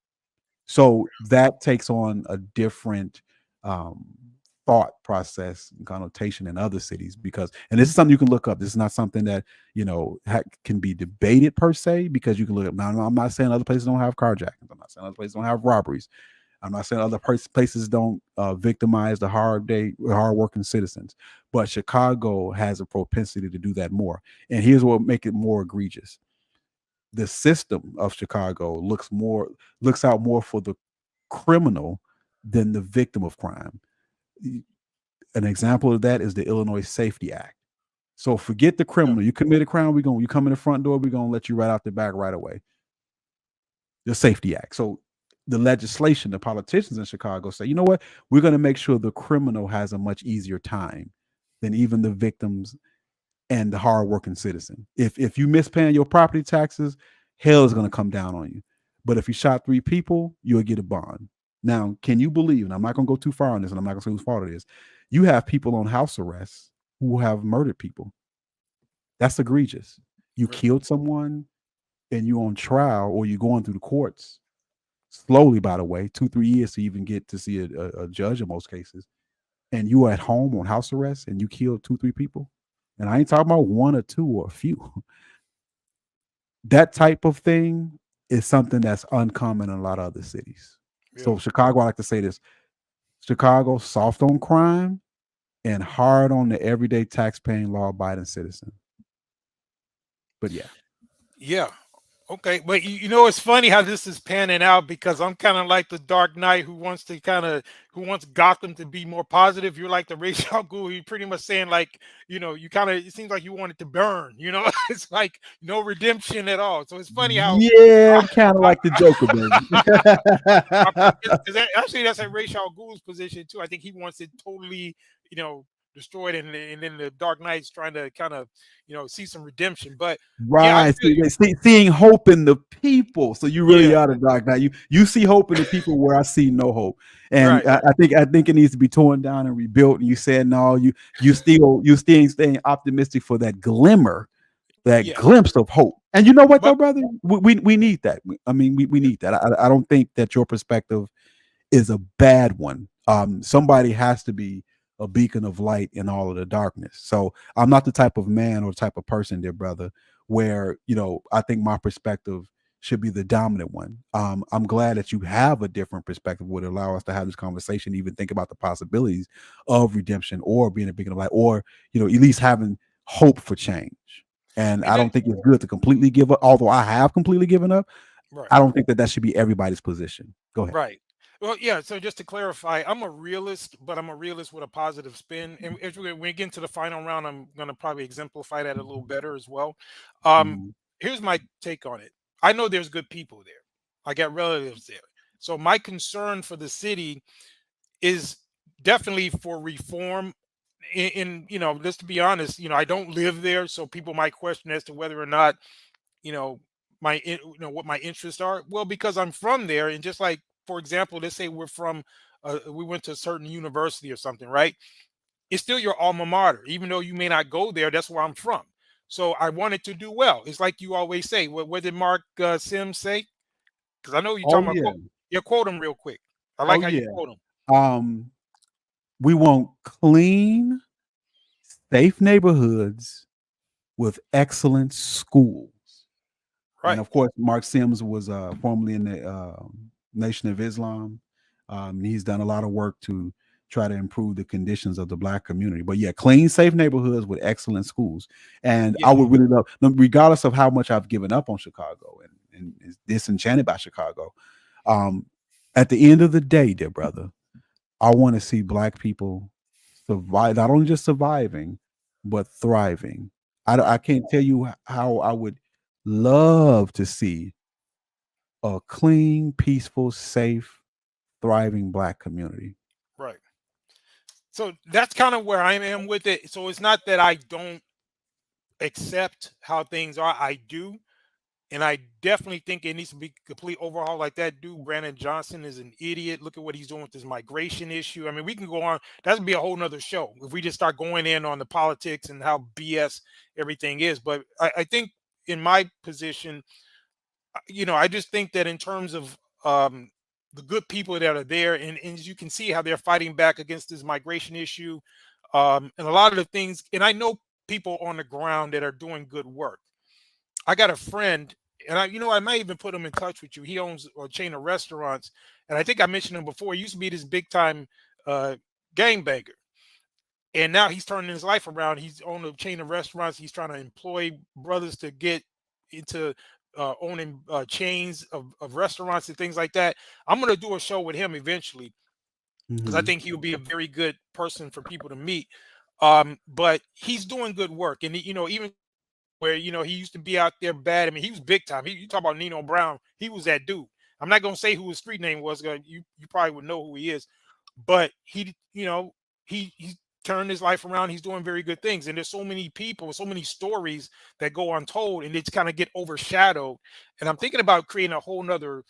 So that takes on a different thought process and connotation in other cities, because, and this is something you can look up. This is not something that can be debated per se, because you can look up. Now, I'm not saying other places don't have carjackings. I'm not saying other places don't have robberies. I'm not saying other places don't victimize the hardworking citizens. But Chicago has a propensity to do that more. And here's what make it more egregious: the system of Chicago looks out more for the criminal than the victim of crime. An example of that is the Illinois Safety Act. So forget the criminal. You commit a crime, you come in the front door, we're gonna let you right out the back right away. The Safety Act. So the legislation, the politicians in Chicago say, you know what, we're gonna make sure the criminal has a much easier time than even the victims and the hardworking citizen. If you miss paying your property taxes, hell is gonna come down on you. But if you shot 3 people, you'll get a bond. Now, can you believe, and I'm not gonna go too far on this, and I'm not gonna say whose fault it is, you have people on house arrest who have murdered people. That's egregious. You killed someone, and you're on trial or you're going through the courts slowly, by the way, 2-3 years to even get to see a judge in most cases, and you are at home on house arrest and you kill 2-3 people, and I ain't talking about one or two or a few. That type of thing is something that's uncommon in a lot of other cities. Yeah. So Chicago, I like to say this: Chicago soft on crime and hard on the everyday tax-paying, law-abiding citizen. But yeah, Yeah. Okay, but you know it's funny how this is panning out because I'm kind of like the Dark Knight who wants to who wants Gotham to be more positive. You're like the Ra's al Ghul. You're pretty much saying like you kind of it seems like you want it to burn. It's like no redemption at all. So it's funny how yeah, I'm kind of like the Joker, baby. because actually that's at Ra's al Ghul's position too. I think he wants it totally you know destroyed, and then the Dark Knight's trying to kind of see some redemption. But yeah, I Right. feel you. Seeing hope in the people. So you really Yeah, are the Dark Knight. You see hope in the people where I see no hope. And right. I think it needs to be torn down and rebuilt. And you said no, you still staying optimistic for that glimmer, that Yeah, glimpse of hope. And you know what but though, brother? We need that. I mean, we need that. I don't think that your perspective is a bad one. Somebody has to be a beacon of light in all of the darkness. So I'm not the type of man or type of person, dear brother, where I think my perspective should be the dominant one. I'm glad that you have a different perspective would allow us to have this conversation, even think about the possibilities of redemption or being a beacon of light, or at least having hope for change. And and I then don't think it's good to completely give up. Although I have completely given up, right. I don't think that should be everybody's position. Go ahead. Right. Well, yeah. So just to clarify, I'm a realist, but I'm a realist with a positive spin. And if we get into the final round, I'm going to probably exemplify that a little better as well. Um, Mhm. Here's my take on it. I know there's good people there. I got relatives there. So my concern for the city is definitely for reform. Just to be honest, I don't live there, so people might question as to whether or not you know what my interests are. Well, because I'm from there, and just like for example, let's say we went to a certain university or something, right? It's still your alma mater, even though you may not go there. That's where I'm from. So I wanted to do well. It's like you always say. What did Mark Sims say? Because I know you're Oh talking about yeah. quote him real quick. I Oh like how you yeah. quote him. Um, we want clean, safe neighborhoods with excellent schools. And Right. of course, Mark Sims was formerly in the Nation of Islam. He's done a lot of work to try to improve the conditions of the black community. But yeah, clean, safe neighborhoods with excellent schools. And Yeah. I would really love, regardless of how much I've given up on Chicago and is disenchanted by Chicago, um, at the end of the day, dear brother, I want to see black people survive, not only just surviving, but thriving. I Right. can't tell you how I would love to see a clean, peaceful, safe, thriving black community. Right. So that's kind of where I am with it. So it's not that I don't accept how things are. I do. And I definitely think it needs to be complete overhaul. Like that dude, Brandon Johnson, is an idiot. Look at what he's doing with this migration issue. I mean, we can go on. That would be a whole nother show if we just start going in on the politics and how BS everything is. But I think in my position, I just think that in terms of the good people that are there, and as you can see how they're fighting back against this migration issue, and a lot of the things, and I know people on the ground that are doing good work. I got a friend, and I might even put him in touch with you. He owns a chain of restaurants, and I think I mentioned him before. He used to be this big time uh, gangbanger, and now he's turning his life around. He's on a chain of restaurants. He's trying to employ brothers to get into owning chains of restaurants and things like that. I'm gonna do a show with him eventually because I Mhm. think he would be a very good person for people to meet. But he's doing good work, and even where he used to be out there bad. I mean, he was big time. You talk about Nino Brown, he was that dude. I'm not gonna say who his street name was. You probably would know who he is, but he turned his life around. He's doing very good things, and there's so many people, so many stories that go untold, and it's kind of get overshadowed. And I'm thinking about creating a whole nother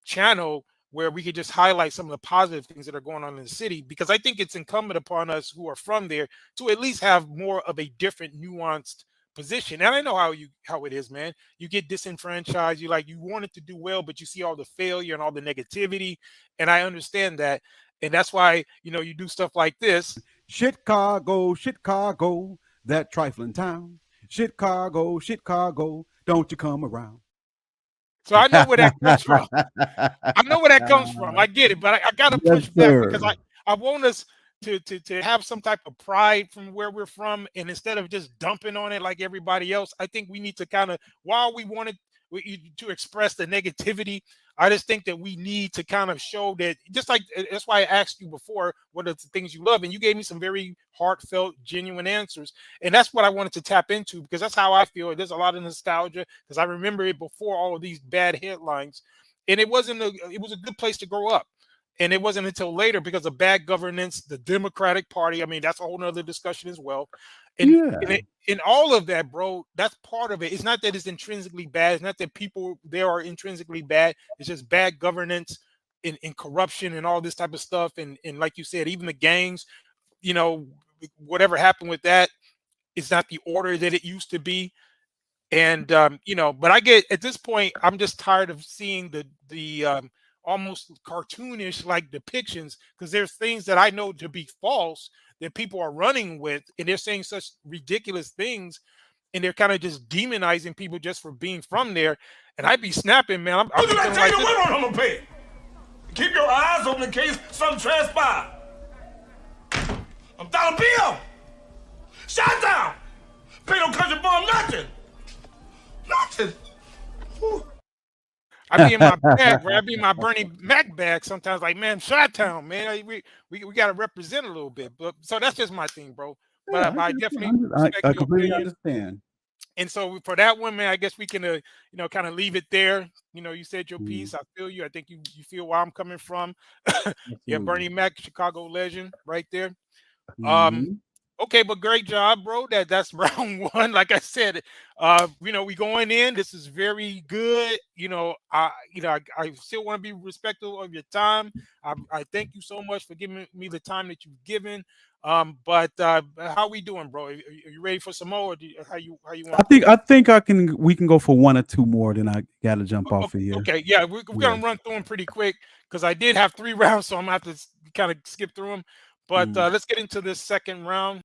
channel where we could just highlight some of the positive things that are going on in the city, because I think it's incumbent upon us who are from there to at least have more of a different nuanced position. And I know how it is, man. You get disenfranchised. You wanted to do well, but you see all the failure and all the negativity. And I understand that. And that's why, you do stuff like this. Chicago, Chicago, that trifling town. Chicago, Chicago, don't you come around. So I know where that comes from. I know where that comes from. I get it, but I got to Yes, push back sir. because I want us to have some type of pride from where we're from, and instead of just dumping on it like everybody else, I think we need to kind of, while we wanted to express the negativity, I just think that we need to kind of show that, just like that's why I asked you before what are the things you love, and you gave me some very heartfelt, genuine answers, and that's what I wanted to tap into, because that's how I feel. There's a lot of nostalgia because I remember it before all of these bad headlines, and it was a good place to grow up. And it wasn't until later, because of bad governance, the Democratic Party. I mean, that's a whole nother discussion as well. And in all of that, bro, that's part of it. It's not that it's intrinsically bad. It's not that people there are intrinsically bad. It's just bad governance and corruption and all this type of stuff. And like you said, even the gangs, whatever happened with that, it's not the order that it used to be. And but I get, at this point, I'm just tired of seeing the almost cartoonish like depictions, because there's things that I know to be false that people are running with, and they're saying such ridiculous things, and they're kind of just demonizing people just for being from there. And I'd be snapping, man. I'm tell you what I'm gonna pay. Keep your eyes open in case something transpires. I'm $1 shot down. Pay no country for nothing. Nothing. Whew. I be in my bag, bro. I be in my Bernie Mac bag sometimes. Like, man, Chi-Town, man. We got to represent a little bit. But so that's just my thing, bro. But I definitely I completely understand. And so for that one, man, I guess we can, kind of leave it there. You said your piece. I feel you. I think you feel where I'm coming from. Yeah, Bernie Mac, Chicago legend, right there. Okay, but great job, bro. That's round one. Like I said, we going in. This is very good. I still want to be respectful of your time. I thank you so much for giving me the time that you've given. But how we doing, bro? Are you ready for some more? Or how you want? I think we can go for one or two more. Then I got to jump off of here. Okay, yeah, we're gonna run through them pretty quick, because I did have 3 rounds, so I'm gonna have to kind of skip through them. But let's get into this second round.